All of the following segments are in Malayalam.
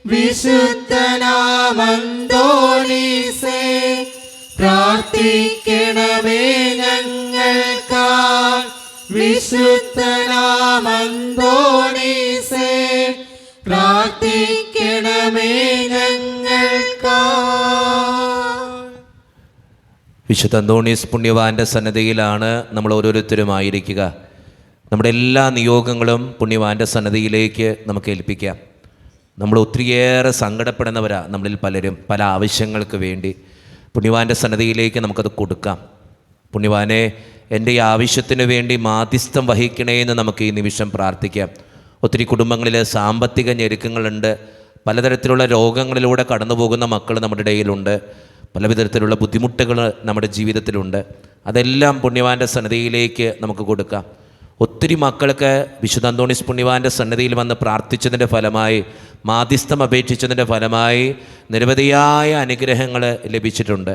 വിശുദ്ധനാമന്തോണീസേ പ്രാർത്ഥിക്കണമേ ഞങ്ങൾക്കായി. വിശുദ്ധനാമന്തോണീസേ പ്രാർത്ഥിക്കണമേ ഞങ്ങൾക്കായി. വിശുദ്ധ അന്തോണീസ് പുണ്യവാന്റെ സന്നദ്ധിയിലാണ് നമ്മൾ ഓരോരുത്തരുമായിരിക്കുക. നമ്മുടെ എല്ലാ നിയോഗങ്ങളും പുണ്യവാന്റെ സന്നദ്ധിയിലേക്ക് നമുക്ക് ഏൽപ്പിക്കാം. നമ്മൾ ഒത്തിരിയേറെ സങ്കടപ്പെടുന്നവരാണ് നമ്മളിൽ പലരും, പല ആവശ്യങ്ങൾക്ക് വേണ്ടി. പുണ്യവാന്റെ സന്നദ്ധിയിലേക്ക് നമുക്കത് കൊടുക്കാം. പുണ്യവാനെ, എൻ്റെ ഈ ആവശ്യത്തിന് വേണ്ടി മാധ്യസ്ഥം വഹിക്കണേ എന്ന് നമുക്ക് ഈ നിമിഷം പ്രാർത്ഥിക്കാം. ഒത്തിരി കുടുംബങ്ങളിൽ സാമ്പത്തിക ഞെരുക്കങ്ങളുണ്ട്, പലതരത്തിലുള്ള രോഗങ്ങളിലൂടെ കടന്നു പോകുന്ന മക്കൾ നമ്മുടെ ഇടയിലുണ്ട്, പല വിധത്തിലുള്ള ബുദ്ധിമുട്ടുകൾ നമ്മുടെ ജീവിതത്തിലുണ്ട്. അതെല്ലാം പുണ്യവാൻ്റെ സന്നദ്ധിയിലേക്ക് നമുക്ക് കൊടുക്കാം. ഒത്തിരി മക്കൾക്ക് വിശുദ്ധ അന്തോണീസ് പുണ്യവാൻ്റെ സന്നദ്ധിയിൽ വന്ന് പ്രാർത്ഥിച്ചതിൻ്റെ ഫലമായി, മാധ്യസ്ഥം അപേക്ഷിച്ചതിൻ്റെ ഫലമായി നിരവധിയായ അനുഗ്രഹങ്ങൾ ലഭിച്ചിട്ടുണ്ട്.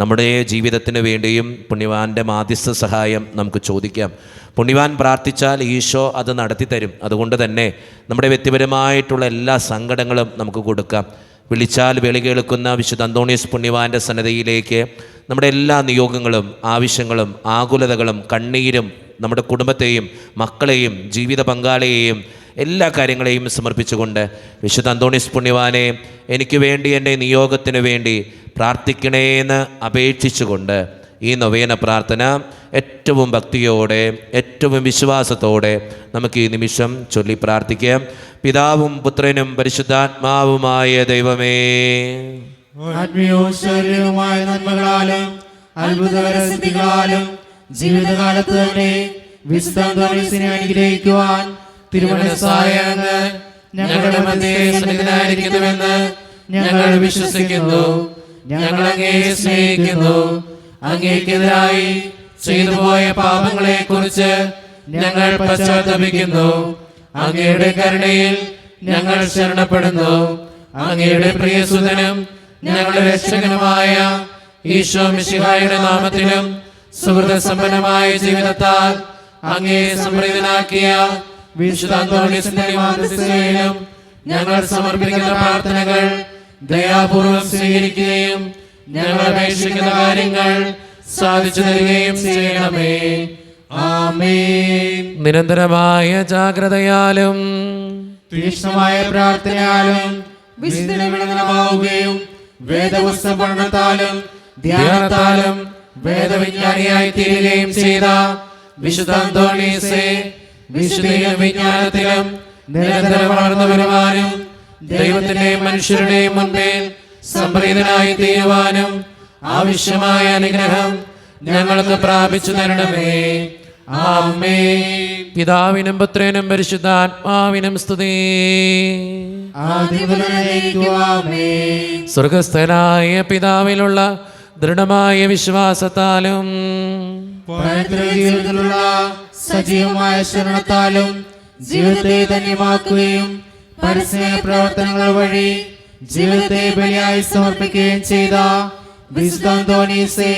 നമ്മുടെ ജീവിതത്തിന് വേണ്ടിയും പുണ്യവാൻ്റെ മാധ്യസ്ഥ സഹായം നമുക്ക് ചോദിക്കാം. പുണ്യവാൻ പ്രാർത്ഥിച്ചാൽ ഈശോ അത് നടത്തിത്തരും. അതുകൊണ്ട് തന്നെ നമ്മുടെ വ്യക്തിപരമായിട്ടുള്ള എല്ലാ സങ്കടങ്ങളും നമുക്ക് കൊടുക്കാം. വിളിച്ചാൽ വിളി കേൾക്കുന്ന വിശുദ്ധ അന്തോണീസ് പുണ്യവാൻ്റെ സന്നദ്ധിയിലേക്ക് നമ്മുടെ എല്ലാ നിയോഗങ്ങളും, ആവശ്യങ്ങളും, ആകുലതകളും, കണ്ണീരും, നമ്മുടെ കുടുംബത്തെയും മക്കളെയും ജീവിത പങ്കാളിയെയും എല്ലാ കാര്യങ്ങളെയും സമർപ്പിച്ചുകൊണ്ട് വിശുദ്ധ അന്തോണീസ് പുണ്യവാനെ എനിക്ക് വേണ്ടി, എൻ്റെ നിയോഗത്തിന് വേണ്ടി പ്രാർത്ഥിക്കണേന്ന് അപേക്ഷിച്ചുകൊണ്ട് ഈ നൊവേന പ്രാർത്ഥന ഏറ്റവും ഭക്തിയോടെ, ഏറ്റവും വിശ്വാസത്തോടെ നമുക്ക് ഈ നിമിഷം ചൊല്ലി പ്രാർത്ഥിക്കാം. പിതാവും പുത്രനും പരിശുദ്ധാത്മാവുമായ ദൈവമേ, ആത്മീയവും ശാരീരികവുമായ നന്മകളാലും അത്ഭുതകരസിദ്ധികളാലും ജീവിതകാലത്ത് തന്നെ വിശുദ്ധ അന്തോണീസിനെ അനുഗ്രഹിക്കുവാൻ തിരുമനസ്സായ അങ്ങ് ഞങ്ങളുടെ മധ്യേ സന്നിഹിതനായിരിക്കുന്നുവെന്ന് ഞങ്ങൾ വിശ്വസിക്കുന്നു. ഞങ്ങൾ അങ്ങയെ സ്നേഹിക്കുന്നു. അങ്ങേക്കെതിരായി ചെയ്തു പോയ പാപങ്ങളെ കുറിച്ച് ഞങ്ങൾ പശ്ചാത്തപിക്കുന്നു. അങ്ങയുടെ കരുണയിൽ ഞങ്ങൾ ശരണപ്പെടുന്നു. അങ്ങയുടെ പ്രിയസുതനും ഞങ്ങളുടെ രക്ഷകനുമായ ഈശോ മിശിഹായുടെ നാമത്തിലും സുഹൃത സമ്പന്നമായ ജീവിതത്താൽ അങ്ങേ സംപ്രീതനാക്കിയ വിശുദ്ധ അന്തോണീസിന്റെ മാധ്യസ്ഥതയിലും ഞങ്ങൾ സമർപ്പിക്കുന്ന പ്രാർത്ഥനകൾ ദയാപൂർവം സ്വീകരിക്കുകയും ഞങ്ങൾ അപേക്ഷിക്കുന്ന കാര്യങ്ങൾ സാധിച്ചു തരികയും ചെയ്യണമേ. ആമേൻ. നിരന്തരമായ ജാഗ്രതയാലും തീക്ഷ്ണമായ പ്രാർത്ഥനയാലും വിശുദ്ധമാവുകയും വേദപുസ്തക പഠനത്താലും ധ്യാനത്താലും വേദവിജ്ഞാനിയായി തീരുകയും ചെയ്ത വിശുദ്ധ അന്തോണീസേ, വിശുദ്ധിയിലും വിജ്ഞാനത്തിലും നിരന്തരം വളർന്നു വരുവാനും ദൈവത്തിന്റെയും മനുഷ്യരുടെയും മുൻപിൽ സംപ്രീതനായി തീരുവാനും ആവശ്യമായ അനുഗ്രഹം ഞങ്ങൾക്ക് പ്രാപിച്ചു തരണമേ. ആമേൻ. പിതാവിനും പുത്രനും പരിശുദ്ധാത്മാവിനും സ്തുതി. സ്വർഗസ്ഥനായ പിതാവിലുള്ള ദൃഢമായ വിശ്വാസത്താലും ജീവിതത്തിലുള്ള സജീവമായ ശരണത്താലും ജീവിതത്തെ ധന്യമാക്കുകയും പരസ്നേഹ പ്രവർത്തനങ്ങൾ വഴി ജീവിതത്തെ ബലിയായി സമർപ്പിക്കുകയും ചെയ്ത വിശുദ്ധ അന്തോണീസേ,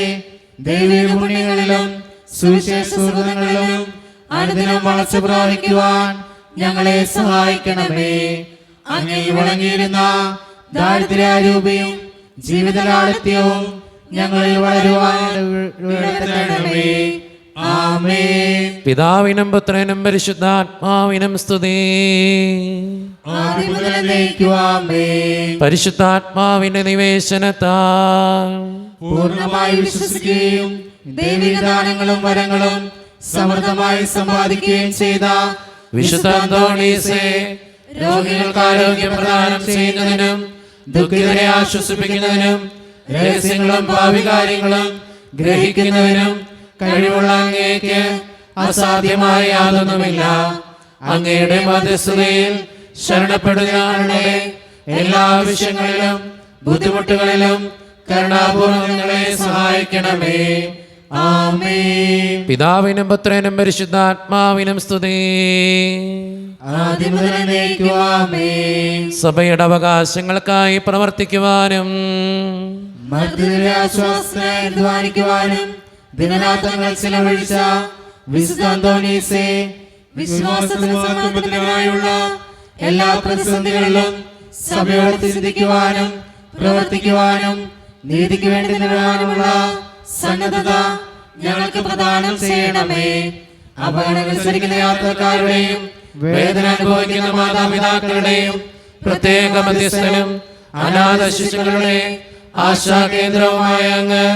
ദൈവീക പുണ്യങ്ങളിലും സുവിശേഷ സുഹൃതങ്ങളിലും അനുദിനം വളർച്ച പ്രാപിക്കുവാൻ ഞങ്ങളെ സഹായിക്കണമേ. അങ്ങേ വഴങ്ങിയിരുന്ന ദാരിദ്ര്യാരൂപിയും ജീവിതലാളിത്യവും ഞങ്ങളിൽ വളരുവാൻ ഇടയാക്കണമേ. ആമേൻ. പിതാവിനും പുത്രനും പരിശുദ്ധാത്മാവിനും സ്തുതി. പരിശുദ്ധാത്മാവിന്റെ നിവേശനത്താൽ പൂർണ്ണമായി വിശ്വസിക്കുകയും ദൈവദാനങ്ങളും വരങ്ങളും സമൃദ്ധമായി സമ്പാദിക്കുകയും ചെയ്ത വിശുദ്ധ അന്തോണീസേ, രോഗികൾക്ക് ആരോഗ്യം പ്രദാനം ചെയ്യുന്നതിനും ദുഃഖിതരെ ആശ്വസിപ്പിക്കുന്നതിനും രഹസ്യങ്ങളും ഭാവികാര്യങ്ങളും ഗ്രഹിക്കുന്നതിനും കഴിവുള്ള അങ്ങേക്ക് അസാധ്യമായ യാതൊന്നുമില്ല. അങ്ങയുടെ മധ്യസ്ഥതയിൽ ശരണപ്പെടുന്നവരുടെ എല്ലാ ആവശ്യങ്ങളിലും ബുദ്ധിമുട്ടുകളിലും കരുണാപൂർവ്വം ഞങ്ങളെ സഹായിക്കണമേ. ആമേൻ. പിതാവിനും പുത്രനും പരിശുദ്ധാത്മാവിനും സ്തുതി. സഭയുടെ അവകാശങ്ങൾക്കായി പ്രവർത്തിക്കുവാനും ആശ്വാസവാനും ദിനരാത്രങ്ങൾ ചിലവഴിച്ച വിശുദ്ധ അന്തോണീസേ, വിശ്വാസത്തിനായുള്ള എല്ലാ പ്രതിസന്ധികളിലും സഭയോട് ചിന്തിക്കുവാനും പ്രവർത്തിക്കുവാനും നീതിക്ക് വേണ്ടി നിലവാരമുള്ള സന്നദ്ധത ഞങ്ങൾക്ക് പ്രദാനം ചെയ്യണമേ. അപകടമനുസരിക്കുന്ന യാത്രക്കാരുടെയും വേദന അനുഭവിക്കുന്ന മാതാപിതാക്കളുടെയും പ്രത്യേക മധ്യസ്ഥനും അനാഥ ശിശുക്കളുടെ ആശാകേന്ദ്രവുമായ അങ്ങ്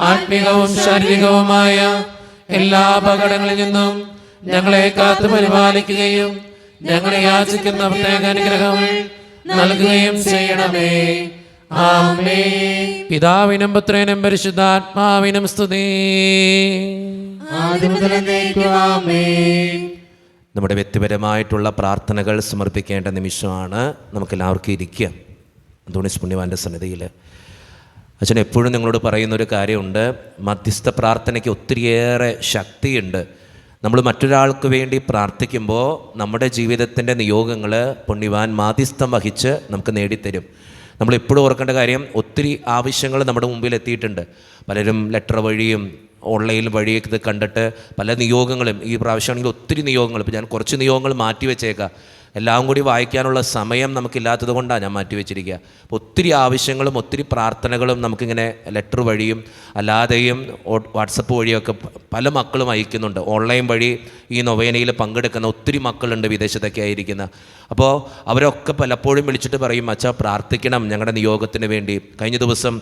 ആത്മീകവും ശാരീരികവുമായ എല്ലാ അപകടങ്ങളിൽ നിന്നും ഞങ്ങളെ കാത്തു പരിപാലിക്കുകയും ഞങ്ങളെ യാചിക്കുന്ന പ്രത്യേക അനുഗ്രഹങ്ങൾ നൽകുകയും ചെയ്യണമേ. ആമേൻ. പിതാവിനും പുത്രനും പരിശുദ്ധാത്മാവിനും സ്തുതി. ആദ്യം മുതൽ എന്നേക്കും ആമേൻ. നമ്മുടെ വ്യക്തിപരമായിട്ടുള്ള പ്രാർത്ഥനകൾ സമർപ്പിക്കേണ്ട നിമിഷമാണ്. നമുക്കെല്ലാവർക്കും ഇരിക്കുക അന്തോണീസ് പുണ്യവാൻ്റെ സന്നിധിയിൽ. അച്ഛൻ എപ്പോഴും നിങ്ങളോട് പറയുന്നൊരു കാര്യമുണ്ട്, മധ്യസ്ഥ പ്രാർത്ഥനയ്ക്ക് ഒത്തിരിയേറെ ശക്തിയുണ്ട്. നമ്മൾ മറ്റൊരാൾക്ക് വേണ്ടി പ്രാർത്ഥിക്കുമ്പോൾ നമ്മുടെ ജീവിതത്തിൻ്റെ നിയോഗങ്ങൾ പുണ്യവാൻ മാധ്യസ്ഥം വഹിച്ച് നമുക്ക് നേടിത്തരും. നമ്മളെപ്പോഴും ഓർക്കേണ്ട കാര്യം, ഒത്തിരി ആവശ്യങ്ങൾ നമ്മുടെ മുമ്പിൽ എത്തിയിട്ടുണ്ട്. പലരും ലെറ്റർ വഴിയും ഓൺലൈൻ വഴിയൊക്കെ ഇത് കണ്ടിട്ട് പല നിയോഗങ്ങളും, ഈ പ്രാവശ്യമാണെങ്കിൽ ഒത്തിരി നിയോഗങ്ങൾ, ഇപ്പോൾ ഞാൻ കുറച്ച് നിയോഗങ്ങൾ മാറ്റി വെച്ചേക്കാം. എല്ലാം കൂടി വായിക്കാനുള്ള സമയം നമുക്കില്ലാത്തത് കൊണ്ടാണ് ഞാൻ മാറ്റി വെച്ചിരിക്കുക. അപ്പോൾ ഒത്തിരി ആവശ്യങ്ങളും ഒത്തിരി പ്രാർത്ഥനകളും നമുക്കിങ്ങനെ ലെറ്റർ വഴിയും അല്ലാതെയും വാട്സപ്പ് വഴിയൊക്കെ പല മക്കളും അയക്കുന്നുണ്ട്. ഓൺലൈൻ വഴി ഈ നൊവേനയിൽ പങ്കെടുക്കുന്ന ഒത്തിരി മക്കളുണ്ട്, വിദേശത്തൊക്കെ ആയിരിക്കുന്ന. അപ്പോൾ അവരൊക്കെ പലപ്പോഴും വിളിച്ചിട്ട് പറയും, അച്ഛാ പ്രാർത്ഥിക്കണം ഞങ്ങളുടെ നിയോഗത്തിന് വേണ്ടി. കഴിഞ്ഞ ദിവസം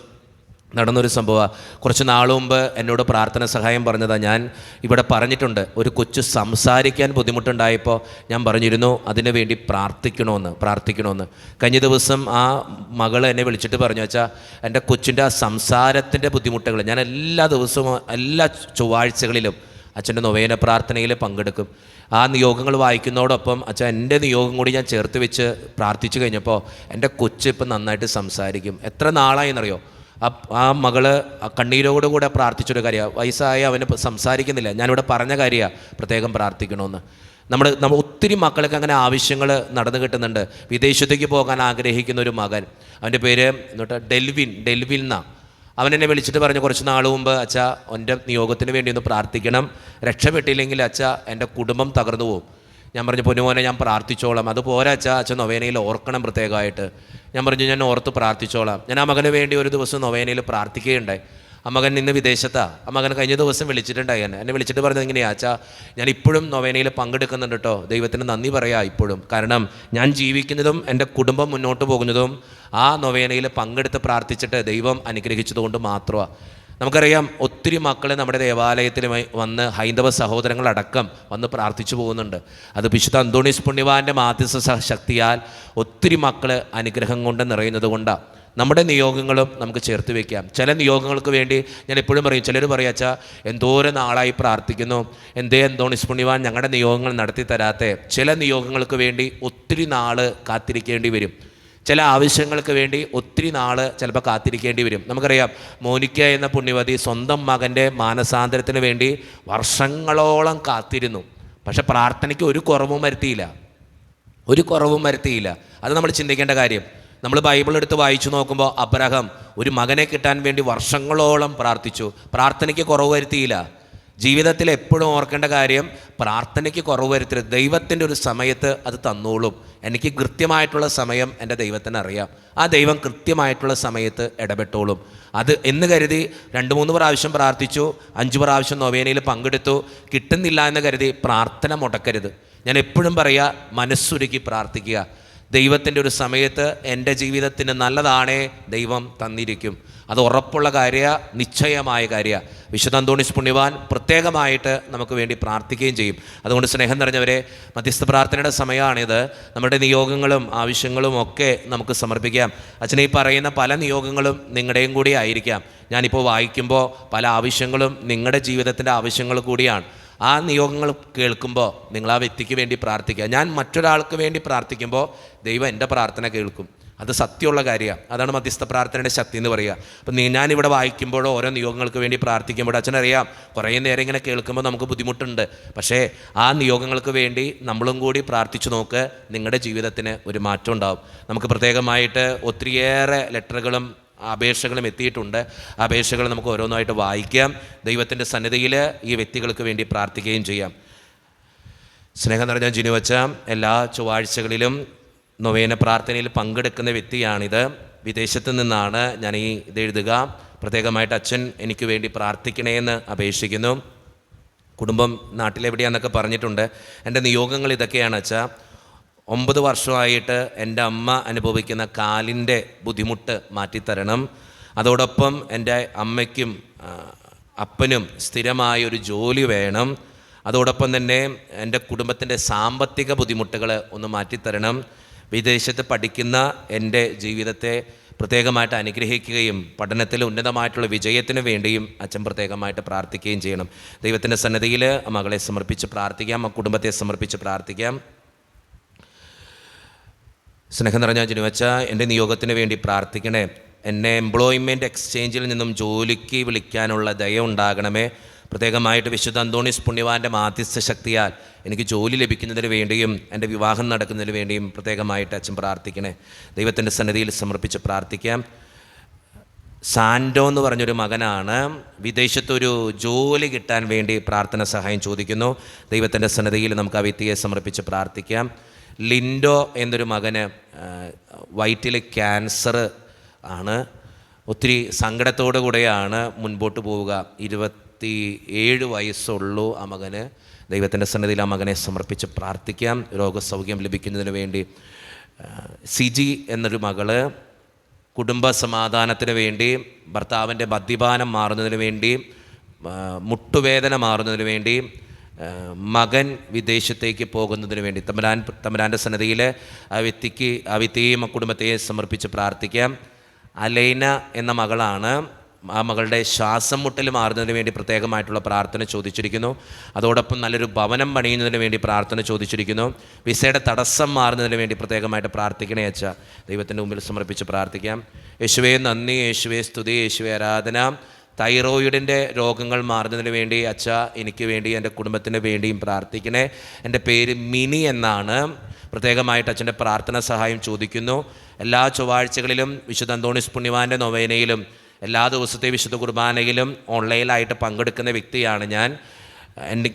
നടന്നൊരു സംഭവമാണ്. കുറച്ച് നാൾ മുമ്പ് എന്നോട് പ്രാർത്ഥന സഹായം പറഞ്ഞതാണ്. ഞാൻ ഇവിടെ പറഞ്ഞിട്ടുണ്ട്, ഒരു കൊച്ചു സംസാരിക്കാൻ ബുദ്ധിമുട്ടുണ്ടായപ്പോൾ ഞാൻ പറഞ്ഞിരുന്നു അതിനു വേണ്ടി പ്രാർത്ഥിക്കണമെന്ന്. കഴിഞ്ഞ ദിവസം ആ മകൾ എന്നെ വിളിച്ചിട്ട് പറഞ്ഞു, വെച്ചാൽ എൻ്റെ കൊച്ചിൻ്റെ ആ സംസാരത്തിൻ്റെ ബുദ്ധിമുട്ടുകൾ ഞാൻ എല്ലാ ദിവസവും എല്ലാ ചൊവ്വാഴ്ചകളിലും അച്ഛൻ്റെ നൊവേന പ്രാർത്ഥനയിൽ പങ്കെടുക്കും. ആ നിയോഗങ്ങൾ വായിക്കുന്നതോടൊപ്പം അച്ഛൻ എൻ്റെ നിയോഗം കൂടി ഞാൻ ചേർത്ത് വെച്ച് പ്രാർത്ഥിച്ചു കഴിഞ്ഞപ്പോൾ എൻ്റെ കൊച്ച് ഇപ്പം നന്നായിട്ട് സംസാരിക്കും. എത്ര നാളായി എന്നറിയോ? ആ മകള് കണ്ണീരോടുകൂടെ പ്രാർത്ഥിച്ചൊരു കാര്യമാണ്. വയസ്സായ അവന് സംസാരിക്കുന്നില്ല. ഞാനിവിടെ പറഞ്ഞ കാര്യമാണ് പ്രത്യേകം പ്രാർത്ഥിക്കണമെന്ന്. നമ്മൾ ഒത്തിരി മക്കൾക്ക് അങ്ങനെ ആവശ്യങ്ങൾ നടന്നു കിട്ടുന്നുണ്ട്. വിദേശത്തേക്ക് പോകാൻ ആഗ്രഹിക്കുന്ന ഒരു മകൻ, അവൻ്റെ പേര് ഡെൽവിൻ എന്നാ. അവൻ എന്നെ വിളിച്ചിട്ട് പറഞ്ഞു കുറച്ച് നാൾ മുമ്പ്, അച്ഛാ എൻ്റെ നിയോഗത്തിന് വേണ്ടി ഒന്ന് പ്രാർത്ഥിക്കണം, രക്ഷപ്പെട്ടില്ലെങ്കിൽ അച്ഛാ എൻ്റെ കുടുംബം തകർന്നു പോകും. ഞാൻ പറഞ്ഞു, പൊന്നുമോനെ ഞാൻ പ്രാർത്ഥിച്ചോളാം. അതുപോലെ അച്ഛൻ നൊവേനയിൽ ഓർക്കണം പ്രത്യേകമായിട്ട്. ഞാൻ പറഞ്ഞു, ഞാൻ ഓർത്ത് പ്രാർത്ഥിച്ചോളാം. ഞാൻ ആ മകന് വേണ്ടി ഒരു ദിവസം നൊവേനയിൽ പ്രാർത്ഥിക്കുകയുണ്ടായി. ആ മകൻ ഇന്ന് വിദേശത്താണ്. ആ മകൻ കഴിഞ്ഞ ദിവസം വിളിച്ചിട്ടുണ്ടായി. എന്നെ വിളിച്ചിട്ട് പറഞ്ഞത് ഇങ്ങനെയാ, അച്ഛാ ഞാൻ ഇപ്പോഴും നൊവേനയിൽ പങ്കെടുക്കുന്നുണ്ട് കേട്ടോ, ദൈവത്തിന് നന്ദി പറയാം ഇപ്പോഴും. കാരണം ഞാൻ ജീവിക്കുന്നതും എൻ്റെ കുടുംബം മുന്നോട്ട് പോകുന്നതും ആ നൊവേനയിൽ പങ്കെടുത്ത് പ്രാർത്ഥിച്ചിട്ട് ദൈവം അനുഗ്രഹിച്ചതുകൊണ്ട് മാത്രമാണ്. നമുക്കറിയാം ഒത്തിരി മക്കൾ നമ്മുടെ ദേവാലയത്തിൽ വന്ന് ഹൈന്ദവ സഹോദരങ്ങളടക്കം വന്ന് പ്രാർത്ഥിച്ചു പോകുന്നുണ്ട്. അത് വിശുദ്ധ അന്തോണീസ് പുണ്യവാൻ്റെ മാധ്യസ്ഥ ശക്തിയാൽ ഒത്തിരി മക്കൾ അനുഗ്രഹം കൊണ്ട് നിറയുന്നത് കൊണ്ടാണ്. നമ്മുടെ നിയോഗങ്ങളും നമുക്ക് ചേർത്ത് വയ്ക്കാം. ചില നിയോഗങ്ങൾക്ക് വേണ്ടി ഞാൻ എപ്പോഴും പറയും, ചിലർ പറയും, അച്ഛാ എന്തോരം നാളായി പ്രാർത്ഥിക്കുന്നു, അന്തോണീസ് പുണ്യവാൻ ഞങ്ങളുടെ നിയോഗങ്ങൾ നടത്തി തരാത്തെ. ചില നിയോഗങ്ങൾക്ക് വേണ്ടി ഒത്തിരി നാൾ കാത്തിരിക്കേണ്ടി വരും. ചില ആവശ്യങ്ങൾക്ക് വേണ്ടി ഒത്തിരി നാൾ ചിലപ്പോൾ കാത്തിരിക്കേണ്ടി വരും. നമുക്കറിയാം മോനിക്ക എന്ന പുണ്യവതി സ്വന്തം മകൻ്റെ മാനസാന്തരത്തിന് വേണ്ടി വർഷങ്ങളോളം കാത്തിരുന്നു. പക്ഷെ പ്രാർത്ഥനയ്ക്ക് ഒരു കുറവും വരുത്തിയില്ല. അത് നമ്മൾ ചിന്തിക്കേണ്ട കാര്യം. നമ്മൾ ബൈബിൾ എടുത്ത് വായിച്ചു നോക്കുമ്പോൾ അബ്രഹാം ഒരു മകനെ കിട്ടാൻ വേണ്ടി വർഷങ്ങളോളം പ്രാർത്ഥിച്ചു, പ്രാർത്ഥനയ്ക്ക് കുറവ് വരുത്തിയില്ല. ജീവിതത്തിൽ എപ്പോഴും ഓർക്കേണ്ട കാര്യം, പ്രാർത്ഥനയ്ക്ക് കുറവ് വരുത്തരുത്. ദൈവത്തിൻ്റെ ഒരു സമയത്ത് അത് തന്നോളും. എനിക്ക് കൃത്യമായിട്ടുള്ള സമയം എൻ്റെ ദൈവത്തിന് അറിയാം. ആ ദൈവം കൃത്യമായിട്ടുള്ള സമയത്ത് ഇടപെട്ടോളും. അത് എന്ന് കരുതി 2-3 പ്രാവശ്യം പ്രാർത്ഥിച്ചു, 5 പ്രാവശ്യം നൊവേനയിൽ പങ്കെടുത്തു, കിട്ടുന്നില്ല എന്ന് കരുതി പ്രാർത്ഥന മുടക്കരുത്. ഞാൻ എപ്പോഴും പറയുക, മനസ്സുരുക്കി പ്രാർത്ഥിക്കുക. ദൈവത്തിൻ്റെ ഒരു സമയത്ത് എൻ്റെ ജീവിതത്തിന് നല്ലതാണേ ദൈവം തന്നിരിക്കും. അത് ഉറപ്പുള്ള കാര്യമാണ്, നിശ്ചയമായ കാര്യമാണ്. വിശുദ്ധ അന്തോണീസ് പുണ്യവാൻ പ്രത്യേകമായിട്ട് നമുക്ക് വേണ്ടി പ്രാർത്ഥിക്കുകയും ചെയ്യും. അതുകൊണ്ട് സ്നേഹം നിറഞ്ഞവരെ, മധ്യസ്ഥ പ്രാർത്ഥനയുടെ സമയമാണിത്. നമ്മുടെ നിയോഗങ്ങളും ആവശ്യങ്ങളും ഒക്കെ നമുക്ക് സമർപ്പിക്കാം. അച്ഛനെ ഈ പറയുന്ന പല നിയോഗങ്ങളും നിങ്ങളുടെയും കൂടി ആയിരിക്കാം. ഞാനിപ്പോൾ വായിക്കുമ്പോൾ പല ആവശ്യങ്ങളും നിങ്ങളുടെ ജീവിതത്തിൻ്റെ ആവശ്യങ്ങൾ കൂടിയാണ്. ആ നിയോഗങ്ങൾ കേൾക്കുമ്പോൾ നിങ്ങൾ ആ വ്യക്തിക്ക് വേണ്ടി പ്രാർത്ഥിക്കുക. ഞാൻ മറ്റൊരാൾക്ക് വേണ്ടി പ്രാർത്ഥിക്കുമ്പോൾ ദൈവം എൻ്റെ പ്രാർത്ഥന കേൾക്കും. അത് സത്യമുള്ള കാര്യമാണ്. അതാണ് മധ്യസ്ഥ പ്രാർത്ഥനയുടെ ശക്തി എന്ന് പറയുക. അപ്പം ഞാനിവിടെ വായിക്കുമ്പോഴോ ഓരോ നിയോഗങ്ങൾക്ക് വേണ്ടി പ്രാർത്ഥിക്കുമ്പോഴോ അച്ഛനറിയാം കുറേ നേരം ഇങ്ങനെ കേൾക്കുമ്പോൾ നമുക്ക് ബുദ്ധിമുട്ടുണ്ട്. പക്ഷേ ആ നിയോഗങ്ങൾക്ക് വേണ്ടി നമ്മളും കൂടി പ്രാർത്ഥിച്ചു നോക്ക്, നിങ്ങളുടെ ജീവിതത്തിന് ഒരു മാറ്റം ഉണ്ടാവും. നമുക്ക് പ്രത്യേകമായിട്ട് ഒത്തിരിയേറെ ലെറ്ററുകളും അപേക്ഷകളും എത്തിയിട്ടുണ്ട്. അപേക്ഷകൾ നമുക്ക് ഓരോന്നായിട്ട് വായിക്കാം. ദൈവത്തിൻ്റെ സന്നിധിയിൽ ഈ വ്യക്തികൾക്ക് വേണ്ടി പ്രാർത്ഥിക്കുകയും ചെയ്യാം. സ്നേഹം നിറഞ്ഞ ജിനുവച്ച എല്ലാ ചൊവ്വാഴ്ചകളിലും നൊവേന പ്രാർത്ഥനയിൽ പങ്കെടുക്കുന്ന വ്യക്തിയാണിത്. വിദേശത്ത് നിന്നാണ് ഞാൻ ഇത് എഴുതുക. പ്രത്യേകമായിട്ട് അച്ഛൻ എനിക്ക് വേണ്ടി പ്രാർത്ഥിക്കണേ എന്ന് അപേക്ഷിക്കുന്നു. കുടുംബം നാട്ടിലെവിടെയാണെന്നൊക്കെ പറഞ്ഞിട്ടുണ്ട്. എൻ്റെ നിയോഗങ്ങൾ ഇതൊക്കെയാണ് അച്ഛാ. 9 വർഷമായിട്ട് എൻ്റെ അമ്മ അനുഭവിക്കുന്ന കാലിൻ്റെ ബുദ്ധിമുട്ട് മാറ്റിത്തരണം. അതോടൊപ്പം എൻ്റെ അമ്മയ്ക്കും അപ്പനും സ്ഥിരമായൊരു ജോലി വേണം. അതോടൊപ്പം തന്നെ എൻ്റെ കുടുംബത്തിൻ്റെ സാമ്പത്തിക ബുദ്ധിമുട്ടുകൾ ഒന്ന് മാറ്റിത്തരണം. വിദേശത്ത് പഠിക്കുന്ന എൻ്റെ ജീവിതത്തെ പ്രത്യേകമായിട്ട് അനുഗ്രഹിക്കുകയും പഠനത്തിൽ ഉന്നതമായിട്ടുള്ള വിജയത്തിന് വേണ്ടിയും അച്ഛൻ പ്രത്യേകമായിട്ട് പ്രാർത്ഥിക്കുകയും ചെയ്യണം. ദൈവത്തിൻ്റെ സന്നിധിയിൽ മകളെ സമർപ്പിച്ച് പ്രാർത്ഥിക്കാം, ആ കുടുംബത്തെ സമർപ്പിച്ച് പ്രാർത്ഥിക്കാം. സ്നേഹം നിറഞ്ഞ ജിനുവച്ച, എൻ്റെ നിയോഗത്തിന് വേണ്ടി പ്രാർത്ഥിക്കണേ. എന്നെ എംപ്ലോയ്മെൻറ്റ് എക്സ്ചേഞ്ചിൽ നിന്നും ജോലിക്ക് വിളിക്കാനുള്ള ദയ ഉണ്ടാകണമേ. പ്രത്യേകമായിട്ട് വിശുദ്ധ അന്തോണീസ് പുണ്യവാൻ്റെ മാധ്യസ്ഥ ശക്തിയാൽ എനിക്ക് ജോലി ലഭിക്കുന്നതിന് വേണ്ടിയും എൻ്റെ വിവാഹം നടക്കുന്നതിന് വേണ്ടിയും പ്രത്യേകമായിട്ട് അച്ഛൻ പ്രാർത്ഥിക്കണേ. ദൈവത്തിൻ്റെ സന്നിധിയിൽ സമർപ്പിച്ച് പ്രാർത്ഥിക്കാം. സാൻഡോ എന്ന് പറഞ്ഞൊരു മകനാണ്. വിദേശത്തൊരു ജോലി കിട്ടാൻ വേണ്ടി പ്രാർത്ഥന സഹായം ചോദിക്കുന്നു. ദൈവത്തിൻ്റെ സന്നിധിയിൽ നമുക്ക് ആ വ്യക്തിയെ സമർപ്പിച്ച് പ്രാർത്ഥിക്കാം. ലിൻഡോ എന്നൊരു മകന് വയറ്റിൽ ക്യാൻസർ ആണ്. ഒത്തിരി സങ്കടത്തോടു കൂടെയാണ് മുൻപോട്ട് പോവുക. 27 വയസ്സുള്ളൂ ആ മകന്. ദൈവത്തിൻ്റെ സന്നിധിയിൽ ആ മകനെ സമർപ്പിച്ച് പ്രാർത്ഥിക്കാം രോഗസൗഖ്യം ലഭിക്കുന്നതിന് വേണ്ടി. സിജി എന്നൊരു മകള് കുടുംബ സമാധാനത്തിന് വേണ്ടി, ഭർത്താവിൻ്റെ മദ്യപാനം മാറുന്നതിന് വേണ്ടി, മുട്ടുവേദന മാറുന്നതിന് വേണ്ടി, മകൻ വിദേശത്തേക്ക് പോകുന്നതിന് വേണ്ടി തമ്പുരാൻ്റെ സന്നിധിയിൽ ആ വ്യക്തിയെയും ആ കുടുംബത്തെയും സമർപ്പിച്ച് പ്രാർത്ഥിക്കാം. അലൈന എന്ന മകളാണ്. ആ മകളുടെ ശ്വാസം മുട്ടൽ മാറുന്നതിന് വേണ്ടി പ്രത്യേകമായിട്ടുള്ള പ്രാർത്ഥന ചോദിച്ചിരിക്കുന്നു. അതോടൊപ്പം നല്ലൊരു ഭവനം പണിയുന്നതിന് വേണ്ടി പ്രാർത്ഥന ചോദിച്ചിരിക്കുന്നു. വിസയുടെ തടസ്സം മാറുന്നതിന് വേണ്ടി പ്രത്യേകമായിട്ട് പ്രാർത്ഥിക്കണേ അച്ഛ. ദൈവത്തിൻ്റെ മുമ്പിൽ സമർപ്പിച്ച് പ്രാർത്ഥിക്കാം. യേശുവേ നന്ദി, യേശുവേ സ്തുതി, യേശുവേ ആരാധന. തൈറോയിഡിൻ്റെ രോഗങ്ങൾ മാറുന്നതിന് വേണ്ടി അച്ഛ എനിക്ക് വേണ്ടി എൻ്റെ കുടുംബത്തിന് വേണ്ടിയും പ്രാർത്ഥിക്കണേ. എൻ്റെ പേര് മിനി എന്നാണ്. പ്രത്യേകമായിട്ട് അച്ഛൻ്റെ പ്രാർത്ഥന സഹായം ചോദിക്കുന്നു. എല്ലാ ചൊവ്വാഴ്ചകളിലും വിശുദ്ധ അന്തോണീസ് പുണ്യവാൻ്റെ നൊവേനയിലും എല്ലാ ദിവസത്തെ വിശുദ്ധ കുർബാനയിലും ഓൺലൈനായിട്ട് പങ്കെടുക്കുന്ന വ്യക്തിയാണ് ഞാൻ.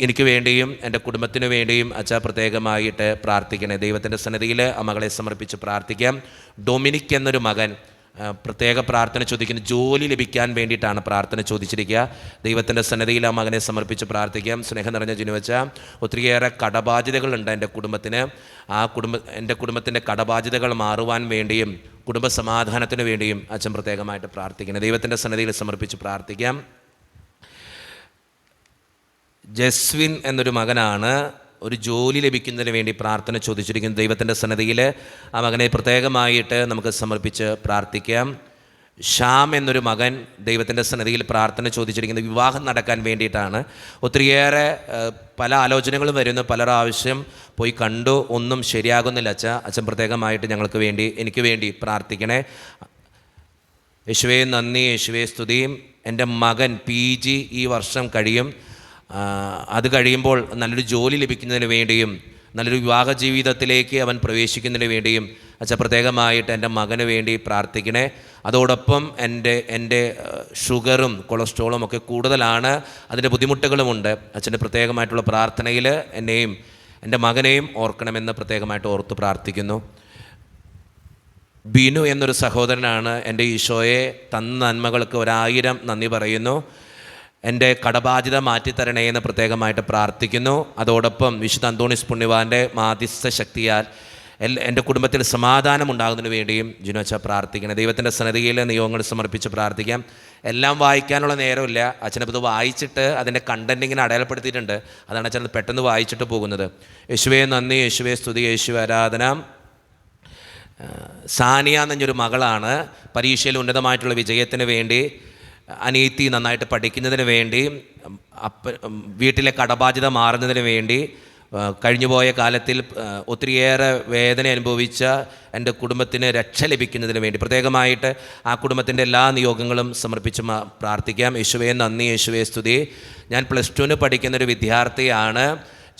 എനിക്ക് വേണ്ടിയും എൻ്റെ കുടുംബത്തിന് വേണ്ടിയും അച്ഛാ പ്രത്യേകമായിട്ട് പ്രാർത്ഥിക്കണേ. ദൈവത്തിൻ്റെ സന്നിധിയിൽ ആ മകളെ സമർപ്പിച്ച് പ്രാർത്ഥിക്കാം. ഡൊമിനിക് എന്നൊരു മകൻ പ്രത്യേക പ്രാർത്ഥന ചോദിക്കുന്നു. ജോലി ലഭിക്കാൻ വേണ്ടിയിട്ടാണ് പ്രാർത്ഥന ചോദിച്ചിരിക്കുക. ദൈവത്തിൻ്റെ സന്നിധിയിൽ ആ മകനെ സമർപ്പിച്ച് പ്രാർത്ഥിക്കാം. സ്നേഹം നിറഞ്ഞ ജിനുവച്ച, ഒത്തിരിയേറെ കടബാധ്യതകളുണ്ട് എൻ്റെ കുടുംബത്തിന്. എൻ്റെ കുടുംബത്തിൻ്റെ കടബാധ്യതകൾ മാറുവാൻ വേണ്ടിയും കുടുംബ സമാധാനത്തിന് വേണ്ടിയും അച്ഛൻ പ്രത്യേകമായിട്ട് പ്രാർത്ഥിക്കണം. ദൈവത്തിൻ്റെ സന്നിധിയിൽ സമർപ്പിച്ച് പ്രാർത്ഥിക്കാം. ജസ്വിൻ എന്നൊരു മകനാണ്. ഒരു ജോലി ലഭിക്കുന്നതിന് വേണ്ടി പ്രാർത്ഥന ചോദിച്ചിരിക്കുന്നു. ദൈവത്തിൻ്റെ സന്നിധിയിൽ ആ മകനെ പ്രത്യേകമായിട്ട് നമുക്ക് സമർപ്പിച്ച് പ്രാർത്ഥിക്കാം. ഷ്യാം എന്നൊരു മകൻ ദൈവത്തിൻ്റെ സന്നിധിയിൽ പ്രാർത്ഥന ചോദിച്ചിരിക്കുന്നത് വിവാഹം നടക്കാൻ വേണ്ടിയിട്ടാണ്. ഒത്തിരിയേറെ പല ആലോചനകളും വരുന്നു. പലർ ആവശ്യം പോയി കണ്ടു, ഒന്നും ശരിയാകുന്നില്ല അച്ഛൻ പ്രത്യേകമായിട്ട് എനിക്ക് വേണ്ടി പ്രാർത്ഥിക്കണേ. യേശുവേ നന്ദി, യേശുവേ സ്തുതിയും. എൻ്റെ മകൻ PG ഈ വർഷം കഴിയും. അത് കഴിയുമ്പോൾ നല്ലൊരു ജോലി ലഭിക്കുന്നതിന് വേണ്ടിയും നല്ലൊരു വിവാഹ ജീവിതത്തിലേക്ക് അവൻ പ്രവേശിക്കുന്നതിന് വേണ്ടിയും അച്ഛൻ പ്രത്യേകമായിട്ട് എൻ്റെ മകന് വേണ്ടി പ്രാർത്ഥിക്കണേ. അതോടൊപ്പം എൻ്റെ ഷുഗറും കൊളസ്ട്രോളും ഒക്കെ കൂടുതലാണ്, അതിൻ്റെ ബുദ്ധിമുട്ടുകളുമുണ്ട്. അച്ഛൻ്റെ പ്രത്യേകമായിട്ടുള്ള പ്രാർത്ഥനയിൽ എന്നെയും എൻ്റെ മകനെയും ഓർക്കണമെന്ന് പ്രത്യേകമായിട്ട് ഓർത്ത് പ്രാർത്ഥിക്കുന്നു. ബിനു എന്നൊരു സഹോദരനാണ്. എൻ്റെ ഈശോയെ തന്ന നന്മകൾക്ക് 1000 നന്ദി പറയുന്നു. എൻ്റെ കടബാധ്യത മാറ്റിത്തരണേ എന്ന് പ്രത്യേകമായിട്ട് പ്രാർത്ഥിക്കുന്നു. അതോടൊപ്പം വിശുദ്ധ അന്തോണീസ് പുണ്യവാൻ്റെ മാധ്യസ്ഥ ശക്തിയാൽ എൻ്റെ കുടുംബത്തിൽ സമാധാനം ഉണ്ടാകുന്നതിന് വേണ്ടിയും ജിനുവച്ച പ്രാർത്ഥിക്കണം. ദൈവത്തിൻ്റെ സന്നിധിയിൽ നിയോഗങ്ങൾ സമർപ്പിച്ച് പ്രാർത്ഥിക്കാം. എല്ലാം വായിക്കാനുള്ള നേരമില്ല. അച്ഛനത് വായിച്ചിട്ട് അതിൻ്റെ കണ്ടൻറ്റ് ഇങ്ങനെ അടയാളപ്പെടുത്തിയിട്ടുണ്ട്. അതാണ് അച്ഛൻ പെട്ടെന്ന് വായിച്ചിട്ട് പോകുന്നത്. യേശുവേ നന്ദി, യേശുവേ സ്തുതി, യേശുവേ ആരാധന. സാനിയ എന്നൊരു മകളാണ്. പരീക്ഷയിൽ ഉന്നതമായിട്ടുള്ള വിജയത്തിന് വേണ്ടി, അനിയത്തി നന്നായിട്ട് പഠിക്കുന്നതിന് വേണ്ടി, വീട്ടിലെ കടബാധ്യത മാറുന്നതിന് വേണ്ടി, കഴിഞ്ഞുപോയ കാലത്തിൽ ഒത്തിരിയേറെ വേദന അനുഭവിച്ച എൻ്റെ കുടുംബത്തിന് രക്ഷ ലഭിക്കുന്നതിന് വേണ്ടി പ്രത്യേകമായിട്ട് ആ കുടുംബത്തിൻ്റെ എല്ലാ നിയോഗങ്ങളും സമർപ്പിച്ച് പ്രാർത്ഥിക്കാം. യേശുവേ നന്ദി, യേശുവേ സ്തുതി. ഞാൻ +2 പഠിക്കുന്നൊരു വിദ്യാർത്ഥിയാണ്.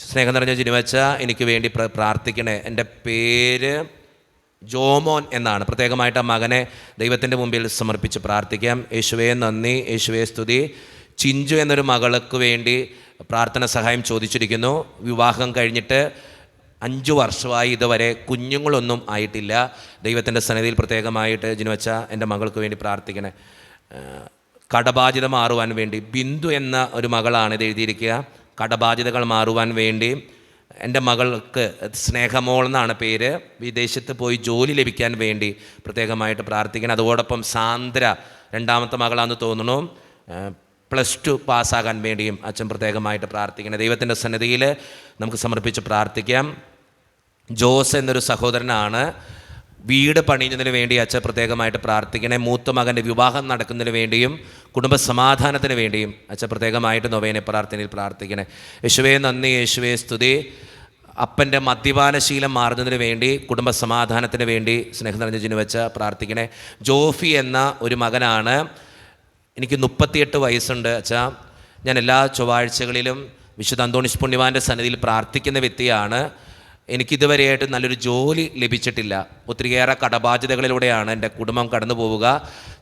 സ്നേഹം നിറഞ്ഞ ജിനുവച്ച എനിക്ക് വേണ്ടി പ്രാർത്ഥിക്കണേ. എൻ്റെ പേര് ജോമോൻ എന്നാണ്. പ്രത്യേകമായിട്ട് ആ മകനെ ദൈവത്തിൻ്റെ മുമ്പിൽ സമർപ്പിച്ച് പ്രാർത്ഥിക്കാം. യേശുവേ നന്ദി, യേശുവേ സ്തുതി. ചിഞ്ചു എന്നൊരു മകൾക്ക് വേണ്ടി പ്രാർത്ഥന സഹായം ചോദിച്ചിരിക്കുന്നു. വിവാഹം കഴിഞ്ഞിട്ട് 5 വർഷമായി ഇതുവരെ കുഞ്ഞുങ്ങളൊന്നും ആയിട്ടില്ല. ദൈവത്തിൻ്റെ സന്നിധിയിൽ പ്രത്യേകമായിട്ട് ജിനുവച്ച എൻ്റെ മകൾക്ക് വേണ്ടി പ്രാർത്ഥിക്കണേ. കടബാധ്യത മാറുവാൻ വേണ്ടി, ബിന്ദു എന്ന ഒരു മകളാണ് ഇത് എഴുതിയിരിക്കുക. കടബാധ്യതകൾ മാറുവാൻ വേണ്ടി എൻ്റെ മകൾക്ക് സ്നേഹമോൾ എന്നാണ് പേര്, വിദേശത്ത് പോയി ജോലി ലഭിക്കാൻ വേണ്ടി പ്രത്യേകമായിട്ട് പ്രാർത്ഥിക്കണം. അതോടൊപ്പം സാന്ദ്ര, 2ാമത്തെ മകളാണെന്ന് തോന്നുന്നു, +2 പാസ്സാകാൻ വേണ്ടിയും അച്ഛൻ പ്രത്യേകമായിട്ട് പ്രാർത്ഥിക്കണം. ദൈവത്തിൻ്റെ സന്നിധിയിൽ നമുക്ക് സമർപ്പിച്ച് പ്രാർത്ഥിക്കാം. ജോസ് എന്നൊരു സഹോദരനാണ്, വീട് പണിയുന്നതിന് വേണ്ടി അച്ഛൻ പ്രത്യേകമായിട്ട് പ്രാർത്ഥിക്കണേ. മൂത്ത മകൻ്റെ വിവാഹം നടക്കുന്നതിന് വേണ്ടിയും കുടുംബസമാധാനത്തിന് വേണ്ടിയും അച്ഛൻ പ്രത്യേകമായിട്ട് നൊവേന പ്രാർത്ഥനയിൽ പ്രാർത്ഥിക്കണേ. യേശുവേ നന്ദി, യേശുവേ സ്തുതി. അപ്പൻ്റെ മദ്യപാനശീലം മാറുന്നതിന് വേണ്ടി, കുടുംബസമാധാനത്തിന് വേണ്ടി സ്നേഹം നിറഞ്ഞ ജിനുവച്ച പ്രാർത്ഥിക്കണേ. ജോഫി എന്ന ഒരു മകനാണ്, എനിക്ക് 38 വയസ്സുണ്ട് അച്ഛാ. ഞാൻ എല്ലാ ചൊവ്വാഴ്ചകളിലും വിശുദ്ധ അന്തോണീസ് പുണ്യവാൻ്റെ സന്നിധിയിൽ പ്രാർത്ഥിക്കുന്ന വ്യക്തിയാണ്. എനിക്കിതുവരെയായിട്ട് നല്ലൊരു ജോലി ലഭിച്ചിട്ടില്ല. ഒത്തിരിയേറെ കടബാധ്യതകളിലൂടെയാണ് എൻ്റെ കുടുംബം കടന്നു പോവുക.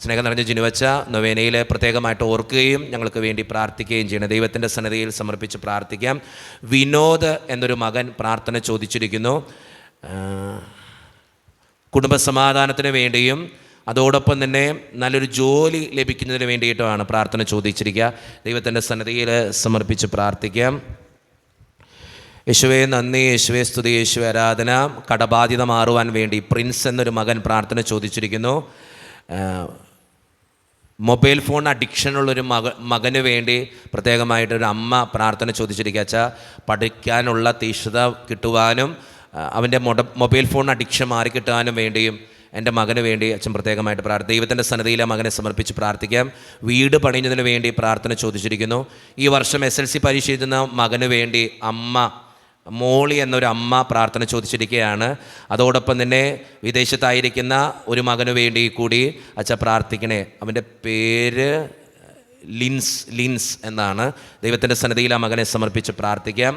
സ്നേഹം നിറഞ്ഞ ജിനുവച്ച നൊവേനയിൽ പ്രത്യേകമായിട്ട് ഓർക്കുകയും ഞങ്ങൾക്ക് വേണ്ടി പ്രാർത്ഥിക്കുകയും ചെയ്യണം. ദൈവത്തിൻ്റെ സന്നിധിയിൽ സമർപ്പിച്ച് പ്രാർത്ഥിക്കാം. വിനോദ് എന്നൊരു മകൻ പ്രാർത്ഥന ചോദിച്ചിരിക്കുന്നു. കുടുംബസമാധാനത്തിന് വേണ്ടിയും അതോടൊപ്പം തന്നെ നല്ലൊരു ജോലി ലഭിക്കുന്നതിന് വേണ്ടിയിട്ടുമാണ് പ്രാർത്ഥന ചോദിച്ചിരിക്കുക. ദൈവത്തിൻ്റെ സന്നിധിയിൽ സമർപ്പിച്ച് പ്രാർത്ഥിക്കാം. യേശുവേ നന്ദി, യേശുവേ സ്തുതി, യേശുവേ ആരാധന. കടബാധ്യത മാറുവാൻ വേണ്ടി പ്രിൻസ് എന്നൊരു മകൻ പ്രാർത്ഥന ചോദിച്ചിരിക്കുന്നു. മൊബൈൽ ഫോൺ അഡിക്ഷനുള്ളൊരു മകന് വേണ്ടി പ്രത്യേകമായിട്ടൊരു അമ്മ പ്രാർത്ഥന ചോദിച്ചിരിക്കുക. അച്ഛാ, പഠിക്കാനുള്ള തീഷ്ണത കിട്ടുവാനും അവൻ്റെ മൊബൈൽ ഫോൺ അഡിക്ഷൻ മാറിക്കിട്ടാനും വേണ്ടിയും എൻ്റെ മകന് വേണ്ടി അച്ഛൻ പ്രത്യേകമായിട്ട് ദൈവത്തിൻ്റെ സന്നിധിയിൽ മകനെ സമർപ്പിച്ച് പ്രാർത്ഥിക്കാം. വീട് പണിയുന്നതിന് വേണ്ടി പ്രാർത്ഥന ചോദിച്ചിരിക്കുന്നു. ഈ വർഷം SLC പരീക്ഷ എഴുതുന്ന മകന് വേണ്ടി അമ്മ മോളി എന്നൊരു അമ്മ പ്രാർത്ഥന ചോദിച്ചിരിക്കുകയാണ്. അതോടൊപ്പം തന്നെ വിദേശത്തായിരിക്കുന്ന ഒരു മകന് വേണ്ടി കൂടി അച്ഛൻ പ്രാർത്ഥിക്കണേ. അവൻ്റെ പേര് ലിൻസ് എന്നാണ്. ദൈവത്തിൻ്റെ സന്നിധിയിൽ ആ മകനെ സമർപ്പിച്ച് പ്രാർത്ഥിക്കാം.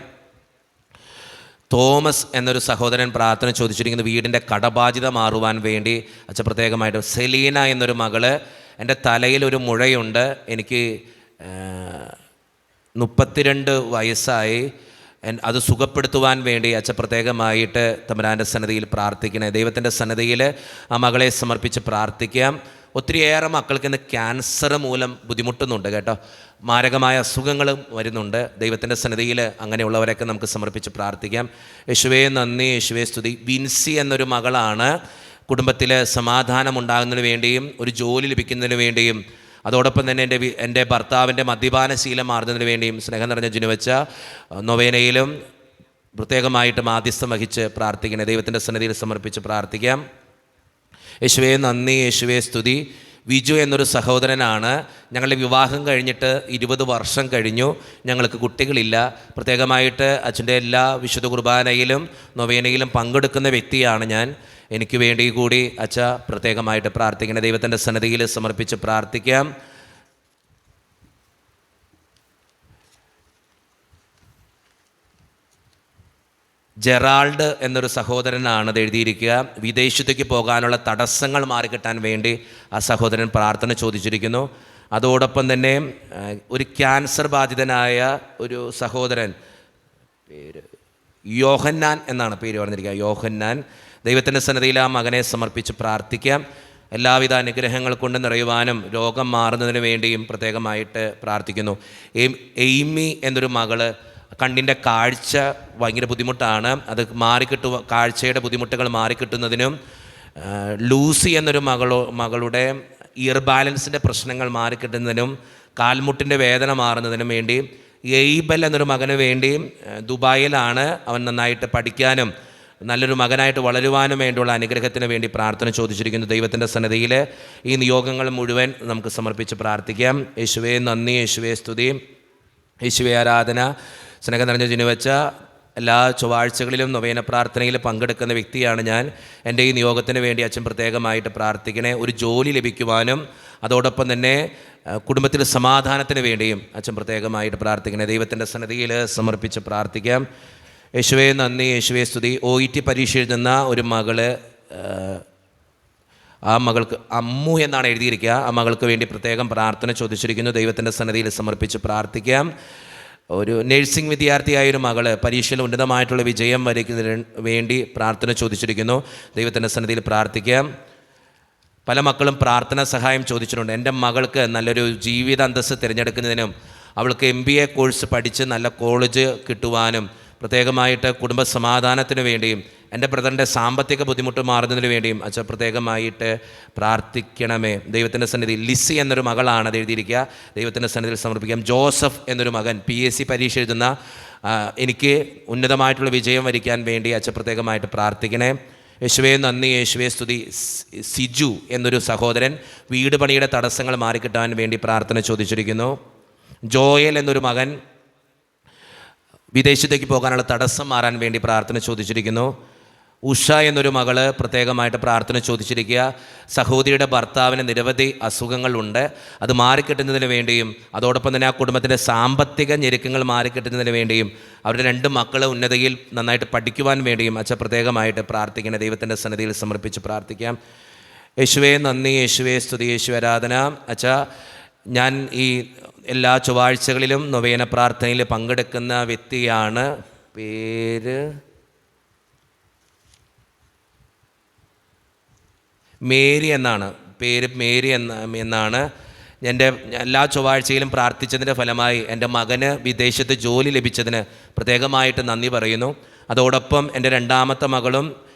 തോമസ് എന്നൊരു സഹോദരൻ പ്രാർത്ഥന ചോദിച്ചിരിക്കുന്നത് വീടിൻ്റെ കടബാധ്യത മാറുവാൻ വേണ്ടി അച്ഛൻ പ്രത്യേകമായിട്ട്. സെലീന എന്നൊരു മകള്, എൻ്റെ തലയിലൊരു മുഴയുണ്ട്, എനിക്ക് 32 വയസ്സായി, അത് സുഖപ്പെടുത്തുവാൻ വേണ്ടി അച്ഛൻ പ്രത്യേകമായിട്ട് തമ്പുരാൻ്റെ സന്നിധിയിൽ പ്രാർത്ഥിക്കണേ. ദൈവത്തിൻ്റെ സന്നിധിയിൽ ആ മകളെ സമർപ്പിച്ച് പ്രാർത്ഥിക്കാം. ഒത്തിരിയേറെ മക്കൾക്ക് ഇന്ന് ക്യാൻസർ മൂലം ബുദ്ധിമുട്ടുന്നുണ്ട് കേട്ടോ. മാരകമായ അസുഖങ്ങളും വരുന്നുണ്ട്. ദൈവത്തിൻ്റെ സന്നിധിയിൽ അങ്ങനെയുള്ളവരൊക്കെ നമുക്ക് സമർപ്പിച്ച് പ്രാർത്ഥിക്കാം. യേശുവേ നന്ദി, യേശുവേ സ്തുതി. വിൻസി എന്നൊരു മകളാണ്, കുടുംബത്തിൽ സമാധാനം ഉണ്ടാകുന്നതിന് വേണ്ടിയും ഒരു ജോലി ലഭിക്കുന്നതിന് വേണ്ടിയും അതോടൊപ്പം തന്നെ എൻ്റെ ഭർത്താവിൻ്റെ മദ്യപാനശീലം മാറുന്നതിന് വേണ്ടിയും സ്നേഹം നിറഞ്ഞ ജിനുവച്ച നൊവേനയിലും പ്രത്യേകമായിട്ട് മാധ്യസ്ഥം വഹിച്ച് പ്രാർത്ഥിക്കണേ. ദൈവത്തിൻ്റെ സന്നിധിയിൽ സമർപ്പിച്ച് പ്രാർത്ഥിക്കാം. യേശുവേ നന്ദി, യേശുവേ സ്തുതി. വിജു എന്നൊരു സഹോദരനാണ്, ഞങ്ങളുടെ വിവാഹം കഴിഞ്ഞിട്ട് 20 വർഷം കഴിഞ്ഞു, ഞങ്ങൾക്ക് കുട്ടികളില്ല. പ്രത്യേകമായിട്ട് അച്ഛൻ്റെ എല്ലാ വിശുദ്ധ കുർബാനയിലും നൊവേനയിലും പങ്കെടുക്കുന്ന വ്യക്തിയാണ് ഞാൻ. എനിക്ക് വേണ്ടി കൂടി അച്ഛ പ്രത്യേകമായിട്ട് പ്രാർത്ഥിക്കണം. ദൈവത്തിൻ്റെ സന്നിധിയിൽ സമർപ്പിച്ച് പ്രാർത്ഥിക്കാം. ജെറാൾഡ് എന്നൊരു സഹോദരനാണ് ഇത് എഴുതിയിരിക്കുക. വിദേശത്തേക്ക് പോകാനുള്ള തടസ്സങ്ങൾ മാറിക്കിട്ടാൻ വേണ്ടി ആ സഹോദരൻ പ്രാർത്ഥന ചോദിച്ചിരിക്കുന്നു. അതോടൊപ്പം തന്നെ ഒരു ക്യാൻസർ ബാധിതനായ ഒരു സഹോദരൻ, പേര് യോഹന്നാൻ എന്നാണ് പേര് പറഞ്ഞിരിക്കുക, യോഹന്നാൻ. ദൈവത്തിൻ്റെ സന്നിധിയിൽ ആ മകനെ സമർപ്പിച്ച് പ്രാർത്ഥിക്കാം. എല്ലാവിധ അനുഗ്രഹങ്ങൾ കൊണ്ട് നിറയുവാനും രോഗം മാറുന്നതിന് വേണ്ടിയും പ്രത്യേകമായിട്ട് പ്രാർത്ഥിക്കുന്നു. എയ്മി എന്നൊരു മകള്, കണ്ണിൻ്റെ കാഴ്ച ഭയങ്കര ബുദ്ധിമുട്ടാണ്, അത് കാഴ്ചയുടെ ബുദ്ധിമുട്ടുകൾ മാറിക്കിട്ടുന്നതിനും ലൂസി എന്നൊരു മകളുടെ ഇയർ ബാലൻസിൻ്റെ പ്രശ്നങ്ങൾ മാറിക്കിട്ടുന്നതിനും കാൽമുട്ടിൻ്റെ വേദന മാറുന്നതിനും വേണ്ടി എയ്ബൽ എന്നൊരു മകന് വേണ്ടി ദുബായിലാണ്, അവൻ നന്നായിട്ട് പഠിക്കാനും നല്ലൊരു മകനായിട്ട് വളരുവാനും വേണ്ടിയുള്ള അനുഗ്രഹത്തിന് വേണ്ടി പ്രാർത്ഥന ചോദിച്ചിരിക്കുന്നു. ദൈവത്തിൻ്റെ സന്നിധിയിൽ ഈ നിയോഗങ്ങൾ മുഴുവൻ നമുക്ക് സമർപ്പിച്ച് പ്രാർത്ഥിക്കാം. യേശുവേ നന്ദി, യേശുവേ സ്തുതി, യേശുവേ ആരാധന. സ്നേഹം നിറഞ്ഞ ജിനുവച്ച എല്ലാ ചൊവ്വാഴ്ചകളിലും നൊവേന പ്രാർത്ഥനയിൽ പങ്കെടുക്കുന്ന വ്യക്തിയാണ് ഞാൻ. എൻ്റെ ഈ നിയോഗത്തിന് വേണ്ടി അച്ഛൻ പ്രത്യേകമായിട്ട് പ്രാർത്ഥിക്കണേ. ഒരു ജോലി ലഭിക്കുവാനും അതോടൊപ്പം തന്നെ കുടുംബത്തിൽ സമാധാനത്തിന് വേണ്ടിയും അച്ഛൻ പ്രത്യേകമായിട്ട് പ്രാർത്ഥിക്കണേ. ദൈവത്തിൻ്റെ സന്നിധിയിൽ സമർപ്പിച്ച് പ്രാർത്ഥിക്കാം. യേശുവേ നന്ദി, യേശുവേ സ്തുതി. OET പരീക്ഷ എഴുതുന്ന ഒരു മകള്, ആ മകൾക്ക് അമ്മു എന്നാണ് എഴുതിയിരിക്കുക. ആ മകൾക്ക് വേണ്ടി പ്രത്യേകം പ്രാർത്ഥന ചോദിച്ചിരിക്കുന്നു. ദൈവത്തിൻ്റെ സന്നിധിയിൽ സമർപ്പിച്ച് പ്രാർത്ഥിക്കാം. ഒരു നഴ്സിംഗ് വിദ്യാർത്ഥിയായൊരു മകൾ പരീക്ഷയിൽ ഉന്നതമായിട്ടുള്ള വിജയം വരയ്ക്കുന്നതിന് വേണ്ടി പ്രാർത്ഥന ചോദിച്ചിരിക്കുന്നു. ദൈവത്തിൻ്റെ സന്നിധിയിൽ പ്രാർത്ഥിക്കാം. പല മക്കളും പ്രാർത്ഥന സഹായം ചോദിച്ചിട്ടുണ്ട്. എൻ്റെ മകൾക്ക് നല്ലൊരു ജീവിത അന്തസ്സ് തിരഞ്ഞെടുക്കുന്നതിനും അവൾക്ക് MBA കോഴ്സ് പഠിച്ച് നല്ല കോളേജ് കിട്ടുവാനും പ്രത്യേകമായിട്ട് കുടുംബ സമാധാനത്തിന് വേണ്ടിയും എൻ്റെ ബ്രദറിൻ്റെ സാമ്പത്തിക ബുദ്ധിമുട്ട് മാറുന്നതിന് വേണ്ടിയും അച്ഛൻ പ്രത്യേകമായിട്ട് പ്രാർത്ഥിക്കണമേ. ദൈവത്തിൻ്റെ സന്നിധിയിൽ ലിസി എന്നൊരു മകളാണ് അത് എഴുതിയിരിക്കുക. ദൈവത്തിൻ്റെ സന്നിധിയിൽ സമർപ്പിക്കാം. ജോസഫ് എന്നൊരു മകൻ PSC പരീക്ഷ എഴുതുന്ന എനിക്ക് ഉന്നതമായിട്ടുള്ള വിജയം വരിക്കാൻ വേണ്ടി അച്ഛൻ പ്രത്യേകമായിട്ട് പ്രാർത്ഥിക്കണേ. യേശുവേ നന്ദി, യേശുവേ സ്തുതി. സിജു എന്നൊരു സഹോദരൻ വീട് പണിയുടെ തടസ്സങ്ങൾ മാറിക്കിട്ടാൻ വേണ്ടി പ്രാർത്ഥന ചോദിച്ചിരിക്കുന്നു. ജോയൽ എന്നൊരു മകൻ വിദേശത്തേക്ക് പോകാനുള്ള തടസ്സം മാറാൻ വേണ്ടി പ്രാർത്ഥന ചോദിച്ചിരിക്കുന്നു. ഉഷ എന്നൊരു മകള് പ്രത്യേകമായിട്ട് പ്രാർത്ഥന ചോദിച്ചിരിക്കുക. സഹോദരിയുടെ ഭർത്താവിന് നിരവധി അസുഖങ്ങളുണ്ട്, അത് മാറിക്കിട്ടുന്നതിന് വേണ്ടിയും അതോടൊപ്പം തന്നെ ആ കുടുംബത്തിൻ്റെ സാമ്പത്തിക ഞെരുക്കങ്ങൾ മാറിക്കിട്ടുന്നതിന് വേണ്ടിയും അവരുടെ 2 മക്കൾ ഉന്നതയിൽ നന്നായിട്ട് പഠിക്കുവാൻ വേണ്ടിയും അച്ഛൻ പ്രത്യേകമായിട്ട് പ്രാർത്ഥിക്കണം. ദൈവത്തിൻ്റെ സന്നിധിയിൽ സമർപ്പിച്ച് പ്രാർത്ഥിക്കാം. യേശുവേ നന്ദി, യേശുവേ സ്തുതി, യേശു ആരാധന. അച്ഛാ, ഞാൻ ഈ എല്ലാ ചൊവ്വാഴ്ചകളിലും നൊവേന പ്രാർത്ഥനയിൽ പങ്കെടുക്കുന്ന വ്യക്തിയാണ്. പേര് മേരി എന്നാണ്. എന്നാണ്. എൻ്റെ എല്ലാ ചൊവ്വാഴ്ചയിലും പ്രാർത്ഥിച്ചതിൻ്റെ ഫലമായി എൻ്റെ മകന് വിദേശത്ത് ജോലി ലഭിച്ചതിന് പ്രത്യേകമായിട്ട് നന്ദി പറയുന്നു. അതോടൊപ്പം എൻ്റെ 2ാമത്തെ മകളും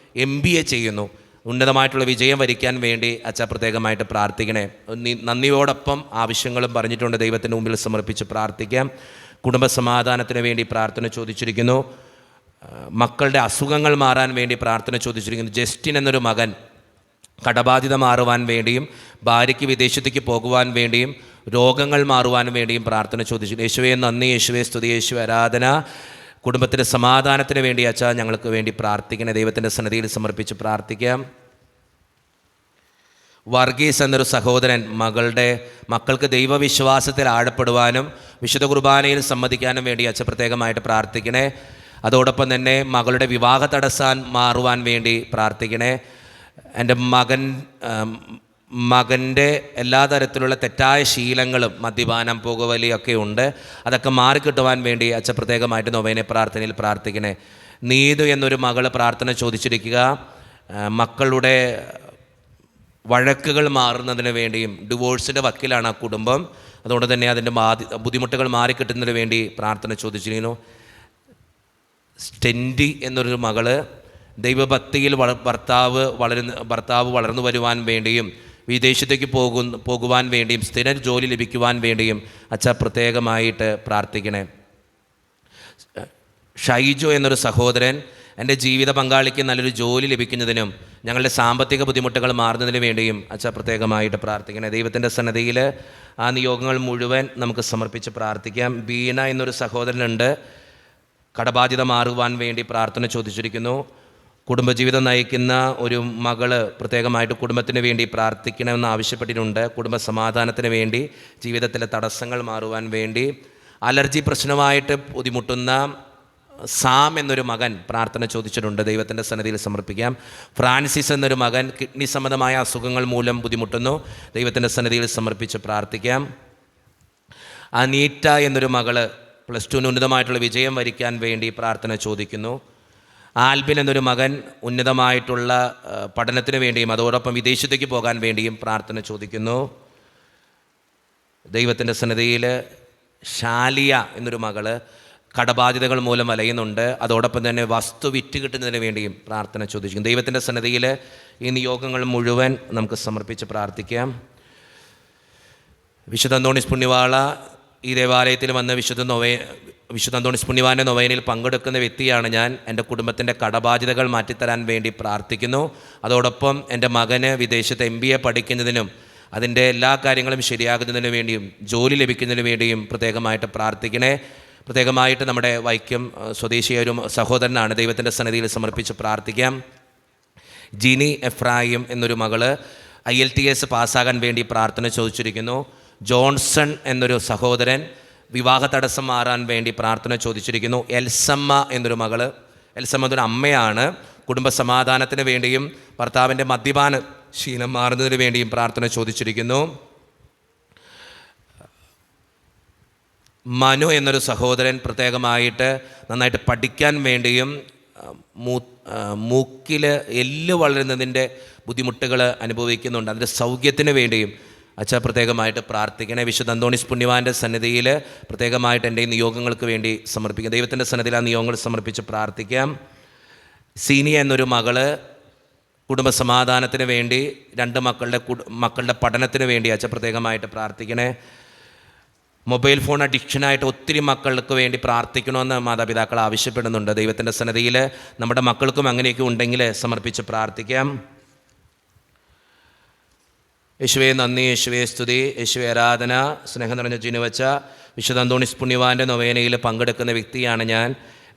MBA ചെയ്യുന്നു. ഉന്നതമായിട്ടുള്ള വിജയം വരിക്കാൻ വേണ്ടി അച്ഛാ പ്രത്യേകമായിട്ട് പ്രാർത്ഥിക്കണേ. നന്ദിയോടൊപ്പം ആവശ്യങ്ങളും പറഞ്ഞിട്ടുണ്ട്. ദൈവത്തിൻ്റെ മുമ്പിൽ സമർപ്പിച്ച് പ്രാർത്ഥിക്കാം. കുടുംബ സമാധാനത്തിന് വേണ്ടി പ്രാർത്ഥന ചോദിച്ചിരിക്കുന്നു. മക്കളുടെ അസുഖങ്ങൾ മാറാൻ വേണ്ടി പ്രാർത്ഥന ചോദിച്ചിരിക്കുന്നു. ജസ്റ്റിൻ എന്നൊരു മകൻ കടബാധ്യത മാറുവാൻ വേണ്ടിയും ഭാര്യയ്ക്ക് വിദേശത്തേക്ക് പോകുവാൻ വേണ്ടിയും രോഗങ്ങൾ മാറുവാൻ വേണ്ടിയും പ്രാർത്ഥന ചോദിച്ചു. യേശുവേ നന്ദി, യേശുവേ സ്തുതി, യേശു ആരാധന. കുടുംബത്തിൻ്റെ സമാധാനത്തിന് വേണ്ടി അച്ഛാ ഞങ്ങൾക്ക് വേണ്ടി പ്രാർത്ഥിക്കണേ. ദൈവത്തിൻ്റെ സന്നിധിയിൽ സമർപ്പിച്ച് പ്രാർത്ഥിക്കാം. വർഗീസ് എന്നൊരു സഹോദരൻ മക്കൾക്ക് ദൈവവിശ്വാസത്തിൽ ആഴപ്പെടുവാനും വിശുദ്ധ കുർബാനയിൽ സംബന്ധിക്കാനും വേണ്ടി അച്ഛൻ പ്രത്യേകമായിട്ട് പ്രാർത്ഥിക്കണേ. അതോടൊപ്പം തന്നെ മകളുടെ വിവാഹ തടസ്സാൻ മാറുവാൻ വേണ്ടി പ്രാർത്ഥിക്കണേ. എൻ്റെ മകൻ്റെ എല്ലാ തരത്തിലുള്ള തെറ്റായ ശീലങ്ങളും മദ്യപാനം, പുകവലിയൊക്കെ ഉണ്ട്, അതൊക്കെ മാറിക്കിട്ടുവാൻ വേണ്ടി അച്ഛൻ പ്രത്യേകമായിട്ട് നൊവേന പ്രാർത്ഥനയിൽ പ്രാർത്ഥിക്കണേ. നീതു എന്നൊരു മകൾ പ്രാർത്ഥന ചോദിച്ചിരിക്കുക. മക്കളുടെ വഴക്കുകൾ മാറുന്നതിന് വേണ്ടിയും ഡിവോഴ്സിൻ്റെ വക്കിലാണ് ആ കുടുംബം, അതുകൊണ്ട് തന്നെ അതിൻ്റെ ബുദ്ധിമുട്ടുകൾ മാറിക്കിട്ടുന്നതിന് വേണ്ടി പ്രാർത്ഥന ചോദിച്ചിരിക്കുന്നു. സ്റ്റെൻഡി എന്നൊരു മകള് ദൈവഭക്തിയിൽ ഭർത്താവ് വളർന്നു വരുവാൻ വേണ്ടിയും വിദേശത്തേക്ക് പോകുവാൻ വേണ്ടിയും സ്ഥിര ജോലി ലഭിക്കുവാൻ വേണ്ടിയും അച്ഛാ പ്രത്യേകമായിട്ട് പ്രാർത്ഥിക്കണേ. ഷൈജോ എന്നൊരു സഹോദരൻ എൻ്റെ ജീവിത പങ്കാളിക്ക് നല്ലൊരു ജോലി ലഭിക്കുന്നതിനും ഞങ്ങളുടെ സാമ്പത്തിക ബുദ്ധിമുട്ടുകൾ മാറുന്നതിന് വേണ്ടിയും അച്ഛാ പ്രത്യേകമായിട്ട് പ്രാർത്ഥിക്കണേ. ദൈവത്തിൻ്റെ സന്നിധിയിൽ ആ നിയോഗങ്ങൾ മുഴുവൻ നമുക്ക് സമർപ്പിച്ച് പ്രാർത്ഥിക്കാം. ബീന എന്നൊരു സഹോദരനുണ്ട്, കടബാധ്യത മാറുവാൻ വേണ്ടി പ്രാർത്ഥന ചോദിച്ചിരിക്കുന്നു. കുടുംബജീവിതം നയിക്കുന്ന ഒരു മകള് പ്രത്യേകമായിട്ട് കുടുംബത്തിന് വേണ്ടി പ്രാർത്ഥിക്കണമെന്ന് ആവശ്യപ്പെട്ടിട്ടുണ്ട്. കുടുംബ സമാധാനത്തിന് വേണ്ടി, ജീവിതത്തിലെ തടസ്സങ്ങൾ മാറുവാൻ വേണ്ടി. അലർജി പ്രശ്നമായിട്ട് ബുദ്ധിമുട്ടുന്ന സാം എന്നൊരു മകൻ പ്രാർത്ഥന ചോദിച്ചിട്ടുണ്ട്. ദൈവത്തിൻ്റെ സന്നിധിയിൽ സമർപ്പിക്കാം. ഫ്രാൻസിസ് എന്നൊരു മകൻ കിഡ്നി സംബന്ധമായ അസുഖങ്ങൾ മൂലം ബുദ്ധിമുട്ടുന്നു. ദൈവത്തിൻ്റെ സന്നിധിയിൽ സമർപ്പിച്ച് പ്രാർത്ഥിക്കാം. അനീറ്റ എന്നൊരു മകള് +2 ഉന്നതമായിട്ടുള്ള വിജയം വരിക്കാൻ വേണ്ടി പ്രാർത്ഥന ചോദിക്കുന്നു. ആൽബിൻ എന്നൊരു മകൻ ഉന്നതമായിട്ടുള്ള പഠനത്തിന് വേണ്ടിയും അതോടൊപ്പം വിദേശത്തേക്ക് പോകാൻ വേണ്ടിയും പ്രാർത്ഥന ചോദിക്കുന്നു. ദൈവത്തിൻ്റെ സന്നിധിയിൽ ഷാലിയ എന്നൊരു മകള് കടബാധ്യതകൾ മൂലം വലയുന്നുണ്ട്, അതോടൊപ്പം തന്നെ വസ്തു വിറ്റ് കിട്ടുന്നതിന് വേണ്ടിയും പ്രാർത്ഥന ചോദിക്കുന്നു. ദൈവത്തിൻ്റെ സന്നിധിയിൽ ഈ നിയോഗങ്ങൾ മുഴുവൻ നമുക്ക് സമർപ്പിച്ച് പ്രാർത്ഥിക്കാം. വിശുദ്ധ അന്തോണീസ് പുണ്യവാള ഈ ദേവാലയത്തിൽ വന്ന് വിശുദ്ധ അന്തോണീസ് പുണ്യവാൻ്റെ നൊവേനയിൽ പങ്കെടുക്കുന്ന വ്യക്തിയാണ് ഞാൻ. എൻ്റെ കുടുംബത്തിൻ്റെ കടബാധ്യതകൾ മാറ്റിത്തരാൻ വേണ്ടി പ്രാർത്ഥിക്കുന്നു. അതോടൊപ്പം എൻ്റെ മകന് വിദേശത്ത് MBA പഠിക്കുന്നതിനും അതിൻ്റെ എല്ലാ കാര്യങ്ങളും ശരിയാകുന്നതിന് വേണ്ടിയും ജോലി ലഭിക്കുന്നതിന് വേണ്ടിയും പ്രത്യേകമായിട്ട് പ്രാർത്ഥിക്കണേ. പ്രത്യേകമായിട്ട് നമ്മുടെ വൈക്കം സ്വദേശിയായ ഒരു സഹോദരനാണ്. ദൈവത്തിൻ്റെ സന്നിധിയിൽ സമർപ്പിച്ച് പ്രാർത്ഥിക്കാം. ജിനി എഫ്രായിം എന്നൊരു മകള് IELTS പാസ്സാകാൻ വേണ്ടി പ്രാർത്ഥന ചോദിച്ചിരിക്കുന്നു. ജോൺസൺ എന്നൊരു സഹോദരൻ വിവാഹ തടസ്സം മാറാൻ വേണ്ടി പ്രാർത്ഥന ചോദിച്ചിരിക്കുന്നു. എൽസമ്മ എന്നൊരു മകള്, എൽസമ്മ എന്നൊരു അമ്മയാണ്, കുടുംബ സമാധാനത്തിന് വേണ്ടിയും ഭർത്താവിൻ്റെ മദ്യപാന ശീലം മാറുന്നതിന് വേണ്ടിയും പ്രാർത്ഥന ചോദിച്ചിരിക്കുന്നു. മനു എന്നൊരു സഹോദരൻ പ്രത്യേകമായിട്ട് നന്നായിട്ട് പഠിക്കാൻ വേണ്ടിയും മൂക്കിൽ എല്ല് വളരുന്നതിൻ്റെ ബുദ്ധിമുട്ടുകൾ അനുഭവിക്കുന്നുണ്ട്. അതിൻ്റെ സൗഖ്യത്തിന് വേണ്ടിയും അച്ഛാ പ്രത്യേകമായിട്ട് പ്രാർത്ഥിക്കണേ. വിശുദ്ധ അന്തോണീസ് പുണ്യവാൻ്റെ സന്നിധിയിൽ പ്രത്യേകമായിട്ട് എൻ്റെ ഈ നിയോഗങ്ങൾക്ക് വേണ്ടി സമർപ്പിക്കാം. ദൈവത്തിൻ്റെ സന്നിധിയിൽ ആ നിയോഗങ്ങൾ സമർപ്പിച്ച് പ്രാർത്ഥിക്കാം. സീനിയ എന്നൊരു മകള് കുടുംബസമാധാനത്തിന് വേണ്ടി, 2 മക്കളുടെ പഠനത്തിന് വേണ്ടി അച്ഛാ പ്രത്യേകമായിട്ട് പ്രാർത്ഥിക്കണേ. മൊബൈൽ ഫോൺ അഡിക്ഷനായിട്ട് ഒത്തിരി മക്കൾക്ക് വേണ്ടി പ്രാർത്ഥിക്കണമെന്ന് മാതാപിതാക്കൾ ആവശ്യപ്പെടുന്നുണ്ട്. ദൈവത്തിൻ്റെ സന്നിധിയിൽ നമ്മുടെ മക്കൾക്കും അങ്ങനെയൊക്കെ ഉണ്ടെങ്കിൽ സമർപ്പിച്ച് പ്രാർത്ഥിക്കാം. യേശുവേ നന്ദി, യേശുവേ സ്തുതി, യേശുവേ ആരാധന. സ്നേഹം നിറഞ്ഞ ജിനുവച്ച വിശുദ്ധ അന്തോണീസ് പുണ്യവാൻ്റെ നൊവേനയിൽ പങ്കെടുക്കുന്ന വ്യക്തിയാണ് ഞാൻ.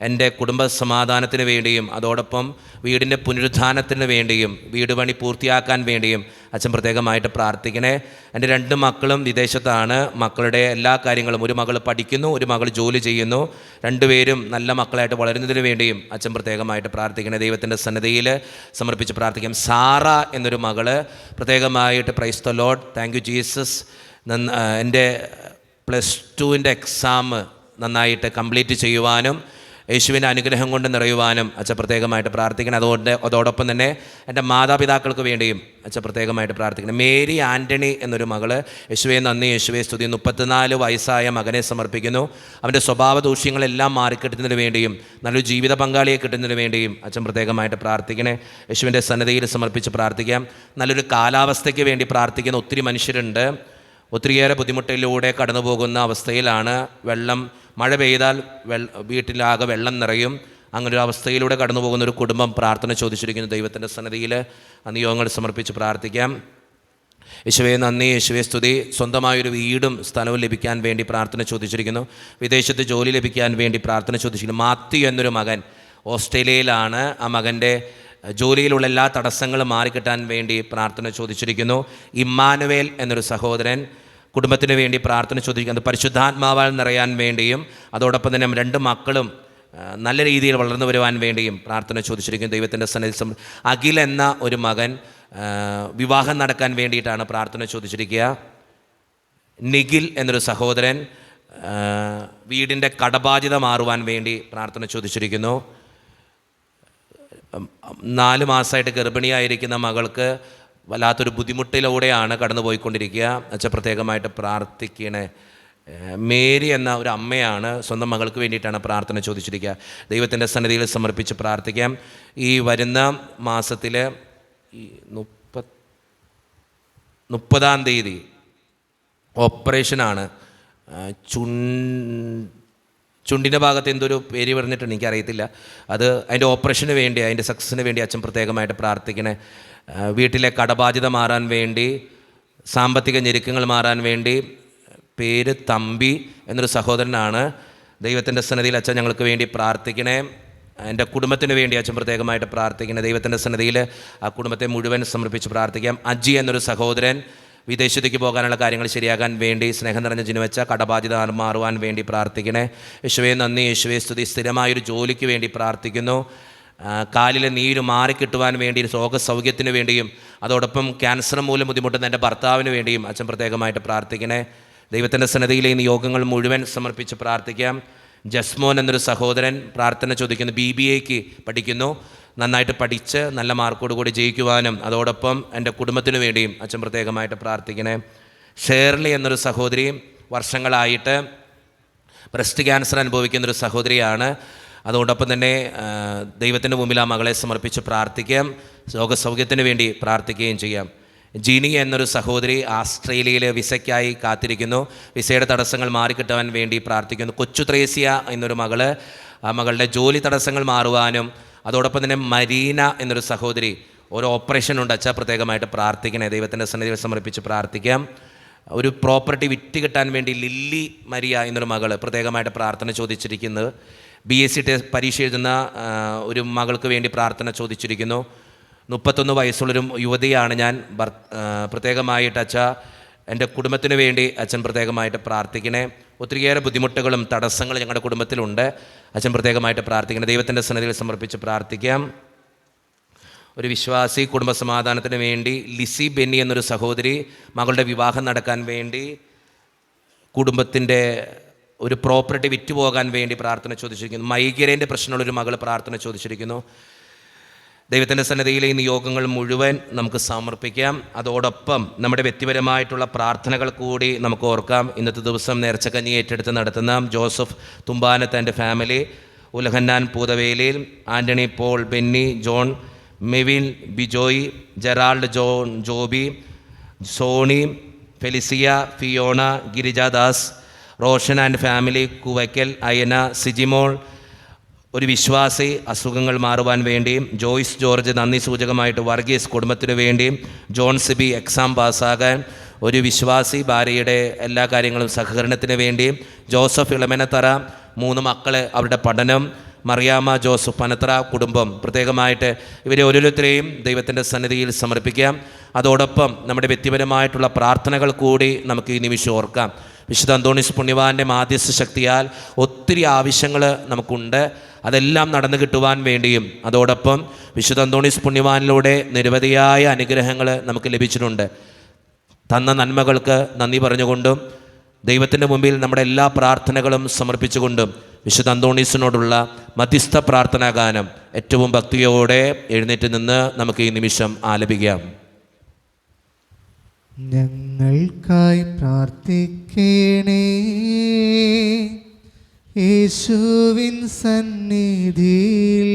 എൻ്റെ കുടുംബ സമാധാനത്തിന് വേണ്ടിയും അതോടൊപ്പം വീടിൻ്റെ പുനരുദ്ധാനത്തിന് വേണ്ടിയും വീട് പണി പൂർത്തിയാക്കാൻ വേണ്ടിയും അച്ഛൻ പ്രത്യേകമായിട്ട് പ്രാർത്ഥിക്കണേ. എൻ്റെ 2 മക്കളും വിദേശത്താണ്. മക്കളുടെ എല്ലാ കാര്യങ്ങളും, ഒരു മകൾ പഠിക്കുന്നു, ഒരു മകൾ ജോലി ചെയ്യുന്നു. 2 പേരും നല്ല മക്കളായിട്ട് വളരുന്നതിന് വേണ്ടിയും അച്ഛൻ പ്രത്യേകമായിട്ട് പ്രാർത്ഥിക്കണേ. ദൈവത്തിൻ്റെ സന്നിധിയിൽ സമർപ്പിച്ച് പ്രാർത്ഥിക്കാം. സാറ എന്നൊരു മകള് പ്രത്യേകമായിട്ട് praise the Lord, thank you Jesus, എൻ്റെ +2 എക്സാം നന്നായിട്ട് കംപ്ലീറ്റ് ചെയ്യുവാനും യേശുവിൻ്റെ അനുഗ്രഹം കൊണ്ട് നിറയുവാനും അച്ഛൻ പ്രത്യേകമായിട്ട് പ്രാർത്ഥിക്കണം. അതോടൊപ്പം തന്നെ എൻ്റെ മാതാപിതാക്കൾക്ക് വേണ്ടിയും അച്ഛൻ പ്രത്യേകമായിട്ട് പ്രാർത്ഥിക്കണം. മേരി ആൻ്റണി എന്നൊരു മകള് യേശുവേ നന്ദി, യേശുവേ സ്തുതി, 34 വയസ്സായ മകനെ സമർപ്പിക്കുന്നു. അവൻ്റെ സ്വഭാവ ദൂഷ്യങ്ങളെല്ലാം മാറിക്കിട്ടുന്നതിന് വേണ്ടിയും നല്ലൊരു ജീവിത പങ്കാളിയെ കിട്ടുന്നതിന് വേണ്ടിയും അച്ഛൻ പ്രത്യേകമായിട്ട് പ്രാർത്ഥിക്കണേ. യേശുവിൻ്റെ സന്നിധിയിൽ സമർപ്പിച്ച് പ്രാർത്ഥിക്കാം. നല്ലൊരു കാലാവസ്ഥയ്ക്ക് വേണ്ടി പ്രാർത്ഥിക്കുന്ന ഒത്തിരി മനുഷ്യരുണ്ട്. ഒത്തിരിയേറെ ബുദ്ധിമുട്ടിലൂടെ കടന്നു പോകുന്ന അവസ്ഥയിലാണ്. മഴ പെയ്താൽ വീട്ടിലാകെ വെള്ളം നിറയും. അങ്ങനൊരു അവസ്ഥയിലൂടെ കടന്നു പോകുന്ന ഒരു കുടുംബം പ്രാർത്ഥന ചോദിച്ചിരിക്കുന്നു. ദൈവത്തിൻ്റെ സന്നിധിയിൽ നിയോഗങ്ങൾ സമർപ്പിച്ച് പ്രാർത്ഥിക്കാം. യേശുവേ നന്ദി, യേശുവേ സ്തുതി. സ്വന്തമായൊരു വീടും സ്ഥലവും ലഭിക്കാൻ വേണ്ടി പ്രാർത്ഥന ചോദിച്ചിരിക്കുന്നു. വിദേശത്ത് ജോലി ലഭിക്കാൻ വേണ്ടി പ്രാർത്ഥന ചോദിച്ചിരിക്കുന്നു. മാത്യു എന്നൊരു മകൻ ഓസ്ട്രേലിയയിലാണ്. ആ മകൻ്റെ ജോലിയിലുള്ള എല്ലാ തടസ്സങ്ങളും മാറിക്കിട്ടാൻ വേണ്ടി പ്രാർത്ഥന ചോദിച്ചിരിക്കുന്നു. ഇമ്മാനുവേൽ എന്നൊരു സഹോദരൻ കുടുംബത്തിന് വേണ്ടി പ്രാർത്ഥന ചോദിക്കുന്നത് പരിശുദ്ധാത്മാവാൽ നിറയാൻ വേണ്ടിയും അതോടൊപ്പം തന്നെ 2 മക്കളും നല്ല രീതിയിൽ വളർന്നു വരുവാൻ വേണ്ടിയും പ്രാർത്ഥന ചോദിച്ചിരിക്കുന്നു. ദൈവത്തിൻ്റെ സന്നിധിയിൽ അഖിൽ എന്ന ഒരു മകൻ വിവാഹം നടക്കാൻ വേണ്ടിയിട്ടാണ് പ്രാർത്ഥന ചോദിച്ചിരിക്കുക. നിഖിൽ എന്നൊരു സഹോദരൻ വീടിൻ്റെ കടബാധ്യത മാറുവാൻ വേണ്ടി പ്രാർത്ഥന ചോദിച്ചിരിക്കുന്നു. 4 മാസമായിട്ട് ഗർഭിണിയായിരിക്കുന്ന മകൾക്ക് വല്ലാത്തൊരു ബുദ്ധിമുട്ടിലൂടെയാണ് കടന്നു പോയിക്കൊണ്ടിരിക്കുക. അച്ഛൻ പ്രത്യേകമായിട്ട് പ്രാർത്ഥിക്കണേ. മേരി എന്ന ഒരു അമ്മയാണ്, സ്വന്തം മകൾക്ക് വേണ്ടിയിട്ടാണ് പ്രാർത്ഥന ചോദിച്ചിരിക്കുക. ദൈവത്തിൻ്റെ സന്നിധിയിൽ സമർപ്പിച്ച് പ്രാർത്ഥിക്കാം. ഈ വരുന്ന മാസത്തിൽ 30-ാം തീയതി ഓപ്പറേഷനാണ്. ചുണ്ടിൻ്റെ ഭാഗത്ത് എന്തൊരു പേര് പറഞ്ഞിട്ടുണ്ട്, എനിക്കറിയത്തില്ല. അതിൻ്റെ ഓപ്പറേഷന് വേണ്ടി, അതിൻ്റെ സക്സസിന് വേണ്ടി അച്ഛൻ പ്രത്യേകമായിട്ട് പ്രാർത്ഥിക്കണേ. വീട്ടിലെ കടബാധ്യത മാറാൻ വേണ്ടി, സാമ്പത്തിക ഞെരുക്കങ്ങൾ മാറാൻ വേണ്ടി. പേര് തമ്പി എന്നൊരു സഹോദരനാണ്. ദൈവത്തിൻ്റെ സന്നിധിയിൽ അച്ഛൻ ഞങ്ങൾക്ക് വേണ്ടി പ്രാർത്ഥിക്കണേ. എൻ്റെ കുടുംബത്തിന് വേണ്ടി അച്ഛൻ പ്രത്യേകമായിട്ട് പ്രാർത്ഥിക്കണേ. ദൈവത്തിൻ്റെ സന്നിധിയിൽ ആ കുടുംബത്തെ മുഴുവൻ സമർപ്പിച്ച് പ്രാർത്ഥിക്കാം. അജി എന്നൊരു സഹോദരൻ വിദേശത്തേക്ക് പോകാനുള്ള കാര്യങ്ങൾ ശരിയാകാൻ വേണ്ടി, സ്നേഹം നിറഞ്ഞ ജിനുവച്ച കടബാധ്യത മാറുവാൻ വേണ്ടി പ്രാർത്ഥിക്കണേ. യേശുവേ നന്ദി, യേശുവേ സ്തുതി. സ്ഥിരമായൊരു ജോലിക്ക് വേണ്ടി പ്രാർത്ഥിക്കുന്നു. കാലിലെ നീര് മാറിക്കിട്ടുവാൻ വേണ്ടി, രോഗസൗഖ്യത്തിന് വേണ്ടിയും അതോടൊപ്പം ക്യാൻസർ മൂലം ബുദ്ധിമുട്ടുന്ന എൻ്റെ ഭർത്താവിന് വേണ്ടിയും അച്ഛൻ പ്രത്യേകമായിട്ട് പ്രാർത്ഥിക്കണേ. ദൈവത്തിൻ്റെ സന്നിധിയിലെ ഈ യോഗങ്ങൾ മുഴുവൻ സമർപ്പിച്ച് പ്രാർത്ഥിക്കാം. ജസ്മോൻ എന്നൊരു സഹോദരൻ പ്രാർത്ഥന ചോദിക്കുന്നു. BBAക്ക് പഠിക്കുന്നു. നന്നായിട്ട് പഠിച്ച് നല്ല മാർക്കോടുകൂടി ജയിക്കുവാനും അതോടൊപ്പം എൻ്റെ കുടുംബത്തിന് വേണ്ടിയും അച്ഛൻ പ്രത്യേകമായിട്ട് പ്രാർത്ഥിക്കണേ. ഷേർലി എന്നൊരു സഹോദരി വർഷങ്ങളായിട്ട് ബ്രസ്റ്റ് ക്യാൻസർ അനുഭവിക്കുന്നൊരു സഹോദരിയാണ്. അതോടൊപ്പം തന്നെ ദൈവത്തിൻ്റെ മുമ്പിൽ ആ മകളെ സമർപ്പിച്ച് പ്രാർത്ഥിക്കാം. രോഗസൗഖ്യത്തിന് വേണ്ടി പ്രാർത്ഥിക്കുകയും ചെയ്യാം. ജിനി എന്നൊരു സഹോദരി ആസ്ട്രേലിയയിൽ വിസയ്ക്കായി കാത്തിരിക്കുന്നു. വിസയുടെ തടസ്സങ്ങൾ മാറിക്കിട്ടാൻ വേണ്ടി പ്രാർത്ഥിക്കുന്നു. കൊച്ചു ത്രേസ്യ എന്നൊരു മകള്, ആ മകളുടെ ജോലി തടസ്സങ്ങൾ മാറുവാനും അതോടൊപ്പം തന്നെ മരീന എന്നൊരു സഹോദരി ഒരു ഓപ്പറേഷൻ ഉണ്ട്. അച്ഛാ പ്രത്യേകമായിട്ട് പ്രാർത്ഥിക്കണേ. ദൈവത്തിൻ്റെ സന്നിധിയിൽ സമർപ്പിച്ച് പ്രാർത്ഥിക്കാം. ഒരു പ്രോപ്പർട്ടി വിറ്റ് കിട്ടാൻ വേണ്ടി ലില്ലി മരിയ എന്നൊരു മകൾ പ്രത്യേകമായിട്ട് പ്രാർത്ഥന ചോദിച്ചിരിക്കുന്നത്. BSc പരീക്ഷ എഴുതുന്ന ഒരു മകൾക്ക് വേണ്ടി പ്രാർത്ഥന ചോദിച്ചിരിക്കുന്നു. 31 വയസ്സുള്ളൊരു യുവതിയാണ് ഞാൻ. പ്രത്യേകമായിട്ട് അച്ഛാ എൻ്റെ കുടുംബത്തിന് വേണ്ടി അച്ഛൻ പ്രത്യേകമായിട്ട് പ്രാർത്ഥിക്കണേ. ഒത്തിരിയേറെ ബുദ്ധിമുട്ടുകളും തടസ്സങ്ങളും ഞങ്ങളുടെ കുടുംബത്തിലുണ്ട്. അച്ഛൻ പ്രത്യേകമായിട്ട് പ്രാർത്ഥിക്കണേ. ദൈവത്തിൻ്റെ സന്നിധിയിൽ സമർപ്പിച്ച് പ്രാർത്ഥിക്കാം. ഒരു വിശ്വാസി കുടുംബസമാധാനത്തിന് വേണ്ടി ലിസി ബെന്നി എന്നൊരു സഹോദരി മകളുടെ വിവാഹം നടക്കാൻ വേണ്ടി കുടുംബത്തിൻ്റെ ഒരു പ്രോപ്പർട്ടി വിറ്റുപോകാൻ വേണ്ടി പ്രാർത്ഥന ചോദിച്ചിരിക്കുന്നു. മൈഗ്രൈൻ്റെ പ്രശ്നമുള്ളൊരു മകൾ പ്രാർത്ഥന ചോദിച്ചിരിക്കുന്നു. ദൈവത്തിൻ്റെ സന്നിധിയിലെ ഈ നിയോഗങ്ങൾ മുഴുവൻ നമുക്ക് സമർപ്പിക്കാം. അതോടൊപ്പം നമ്മുടെ വ്യക്തിപരമായിട്ടുള്ള പ്രാർത്ഥനകൾ കൂടി നമുക്ക് ഓർക്കാം. ഇന്നത്തെ ദിവസം നേർച്ചക്കഞ്ഞി ഏറ്റെടുത്ത് നടത്തുന്ന ജോസഫ് തുമ്പാനത്ത് ആൻഡ് ഫാമിലി, ഉലഹന്നാൻ പൂതവേലിയിൽ, ആൻ്റണി പോൾ, ബെന്നി, ജോൺ, മെവിൻ, ബിജോയ്, ജെറാൾഡ്, ജോൺ, ജോബി, സോണി, ഫെലിസിയ, ഫിയോണ, ഗിരിജാദാസ്, റോഷൻ ആൻഡ് ഫാമിലി, കുവയ്ക്കൽ, അയന, സിജിമോൾ, ഒരു വിശ്വാസി അസുഖങ്ങൾ മാറുവാൻ വേണ്ടിയും, ജോയ്സ് ജോർജ് നന്ദി സൂചകമായിട്ട് വർഗീസ് കുടുംബത്തിനു വേണ്ടിയും, ജോൺ സിബി എക്സാം പാസ്സാകാൻ, ഒരു വിശ്വാസി ഭാര്യയുടെ എല്ലാ കാര്യങ്ങളും സഹകരണത്തിന് വേണ്ടിയും, ജോസഫ് ഇളമനത്തറ 3 മക്കൾ അവരുടെ പഠനം, മറിയാമ്മ ജോസഫ് പനത്ര കുടുംബം, പ്രത്യേകമായിട്ട് ഇവരെ ഓരോരുത്തരെയും ദൈവത്തിൻ്റെ സന്നിധിയിൽ സമർപ്പിക്കാം. അതോടൊപ്പം നമ്മുടെ വ്യക്തിപരമായിട്ടുള്ള പ്രാർത്ഥനകൾ കൂടി നമുക്ക് ഈ നിമിഷം ഓർക്കാം. വിശുദ്ധ അന്തോണീസ് പുണ്യവാൻ്റെ മാധ്യസ്ഥ ശക്തിയാൽ ഒത്തിരി ആവശ്യങ്ങൾ നമുക്കുണ്ട്. അതെല്ലാം നടന്നു കിട്ടുവാൻ വേണ്ടിയും, അതോടൊപ്പം വിശുദ്ധ അന്തോണീസ് പുണ്യവാനിലൂടെ നിരവധിയായ അനുഗ്രഹങ്ങൾ നമുക്ക് ലഭിച്ചിട്ടുണ്ട്. തന്ന നന്മകൾക്ക് നന്ദി പറഞ്ഞുകൊണ്ടും ദൈവത്തിൻ്റെ മുമ്പിൽ നമ്മുടെ എല്ലാ പ്രാർത്ഥനകളും സമർപ്പിച്ചുകൊണ്ടും വിശുദ്ധ അന്തോണീസിനോടുള്ള മധ്യസ്ഥ പ്രാർത്ഥനാ ഗാനം ഏറ്റവും ഭക്തിയോടെ എഴുന്നേറ്റ് നിന്ന് നമുക്ക് ഈ നിമിഷം ആലപിക്കാം. ഞങ്ങൾക്കായി പ്രാർത്ഥിക്കണേ യേശുവിൻ സന്നിധിയിൽ,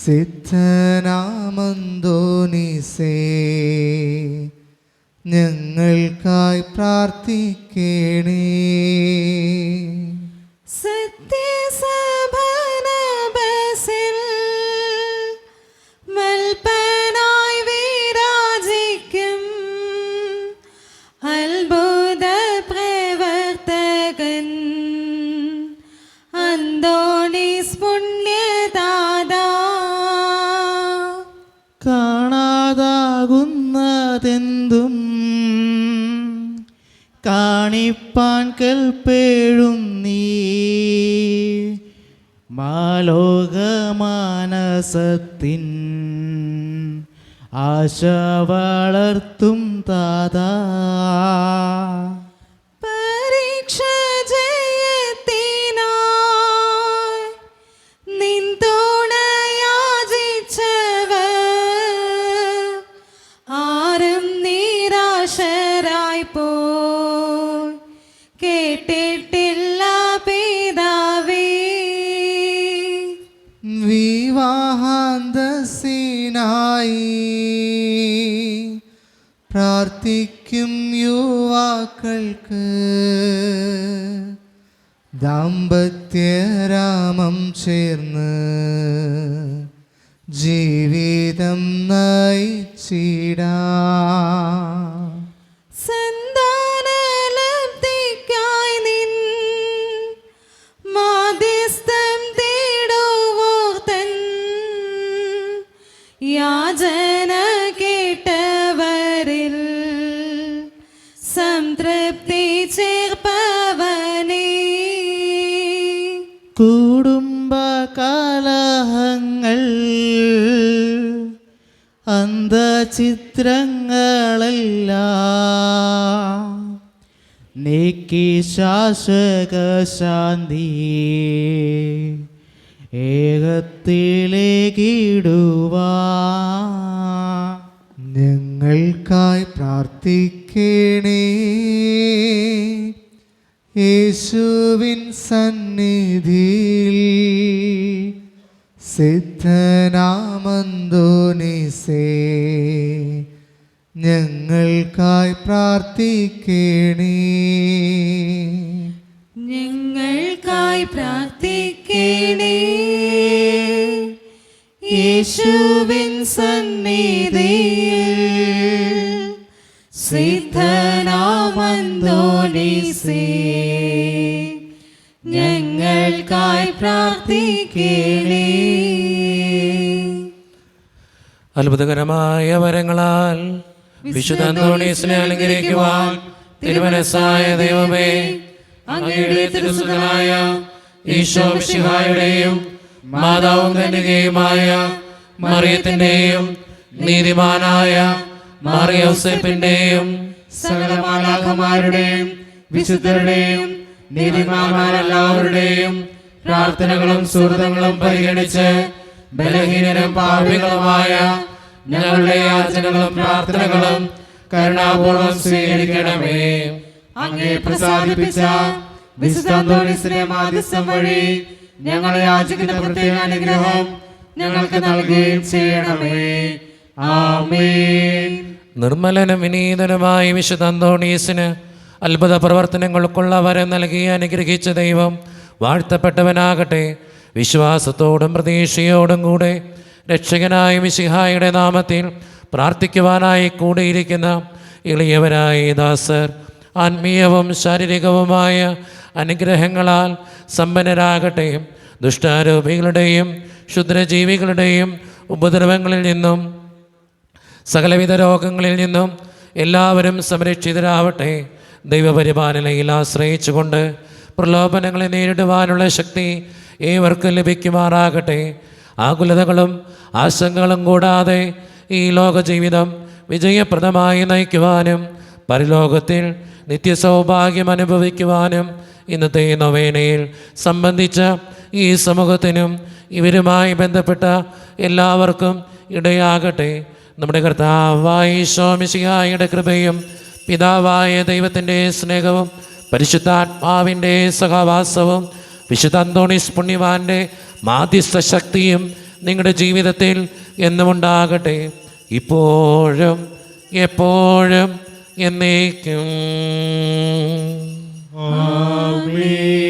സിദ്ധനാമന്തോനീസേ ഞങ്ങൾക്കായി പ്രാർത്ഥിക്കണേ. സത്യസഭനബസിൽ മൽപ്പനായി വിരാജിക്കും അത്ഭുത പ്രവർത്തകൻ അന്തോണീസ് പുണ്യദാതാ. കാണാതാകുന്നതെന്തും കാണിപ്പാൻ കൽപ്പേഴും നീ, മാലോകമാനസത്തിൻ ആശ വളർത്തും താതാ. പരീക്ഷ ജയത്തിനായി നിൻ തുണയാചിച്ചവർ ആരും നിരാശരായി പോയി കേട്ടിട്ടില്ല പിതാവേ. വിവാഹാന്തസ്സിനായി പ്രാർത്ഥിക്കും യുവാക്കൾക്ക് ദാമ്പത്യരാമം ചേർന്ന് ജീവിതം നയിച്ചിടാം. സന്താനലബ്ധിക്കായി നിൻ മാധ്യസ്ഥം തേടുവോർ തൻ യാചന കേട്ടവരിൽ സംതൃപ്തി ചേർപ്പവനേ. കുടുംബ കലഹങ്ങൾ അന്ധചിത്രങ്ങളെല്ലാം നീക്കി ശാശ്വത ശാന്തി ഏകത്തിലേക്കിടുവാ. ഞങ്ങൾക്കായി പ്രാർത്ഥിക്കണേ യേശുവിൻ സന്നിധിയിൽ, സിദ്ധനാമന്തോനീസേ ഞങ്ങൾക്കായി പ്രാർത്ഥിക്കണേ. ഞങ്ങൾക്കായി പ്രാർത്ഥിക്കണേ യേശുവിൻ സന്നിധിയിൽ, സിദ്ധനാമന്തോനീസേ ഞങ്ങൾക്കായി പ്രാർത്ഥിക്കണേ. അത്ഭുതകരമായ വരങ്ങളാൽ വിശുദ്ധ അന്തോണീസിനെ അലങ്കരിക്കുവാൻ തിരുമനസ്സായ ദൈവമേ, അങ്ങയുടെ തിരുസുതനായ ഈശോ മിശിഹായുടെയും മാതാവും കന്യകയുമായ മറിയത്തിന്റെയും നീതിമാനായ മറിയ യോസേപ്പിന്റെയും സകല മാലാഖമാരുടെയും വിശുദ്ധരുടെയും നീതിമാന്മാരെല്ലാവരുടെയും പ്രാർത്ഥനകളും സുഹൃതങ്ങളും പരിഗണിച്ച് ബലഹീനരും പാപികളുമായ ഞങ്ങളുടെ യാചനകളും പ്രാർത്ഥനകളും കരുണാപൂർവ്വം സ്വീകരിക്കണമേ. അങ്ങേ പ്രസാദിപ്പിച്ച വിശുദ്ധ അന്തോണീസിന്റെ മാധ്യസ്ഥം വഴി ഞങ്ങൾ യാചിക്കുന്ന പ്രത്യേക അനുഗ്രഹം ഞങ്ങൾക്ക് നൽകുകയും ചെയ്യണമേ. ആമേൻ. നിർമ്മലനും വിനീതനുമായ വിശുദ്ധ അന്തോണീസിന് അത്ഭുത പ്രവർത്തനങ്ങൾക്കുള്ള വരം നൽകി അനുഗ്രഹിച്ച ദൈവം വാഴ്ത്തപ്പെട്ടവനാകട്ടെ. വിശ്വാസത്തോടും പ്രതീക്ഷയോടും കൂടെ രക്ഷകനായ മിശിഹായുടെ നാമത്തിൽ പ്രാർത്ഥിക്കുവാനായി കൂടിയിരിക്കുന്ന എളിയവരായ ദാസർ ആത്മീയവും ശാരീരികവുമായ അനുഗ്രഹങ്ങളാൽ സമ്പന്നരാകട്ടെ. ദുഷ്ടാരൂപികളുടെയും ക്ഷുദ്രജീവികളുടെയും ഉപദ്രവങ്ങളിൽ നിന്നും സകലവിധ രോഗങ്ങളിൽ നിന്നും എല്ലാവരും സംരക്ഷിതരാവട്ടെ. ദൈവപരിപാലനയിൽ ആശ്രയിച്ചുകൊണ്ട് പ്രലോഭനങ്ങളെ നേരിടുവാനുള്ള ശക്തി ഏവർക്കും ലഭിക്കുമാറാകട്ടെ. ആകുലതകളും ആശങ്കകളും കൂടാതെ ഈ ലോക ജീവിതം വിജയപ്രദമായി നയിക്കുവാനും പരലോകത്തിൽ നിത്യസൗഭാഗ്യം അനുഭവിക്കുവാനും ഇന്നത്തെ നൊവേനയിൽ സംബന്ധിച്ച ഈ സമൂഹത്തിനും ഇവരുമായി ബന്ധപ്പെട്ട എല്ലാവർക്കും ഇടയാകട്ടെ. നമ്മുടെ കർത്താവായ ഈശോ മിശിഹായുടെ കൃപയും പിതാവായ ദൈവത്തിൻ്റെ സ്നേഹവും പരിശുദ്ധാത്മാവിൻ്റെ സഹവാസവും വിശുദ്ധ അന്തോണീസ് പുണ്യവാൻ്റെ മാധ്യസ്ഥ ശക്തിയും നിങ്ങളുടെ ജീവിതത്തിൽ എന്നുമുണ്ടാകട്ടെ, ഇപ്പോഴും എപ്പോഴും എന്നേക്കും. ആമേൻ.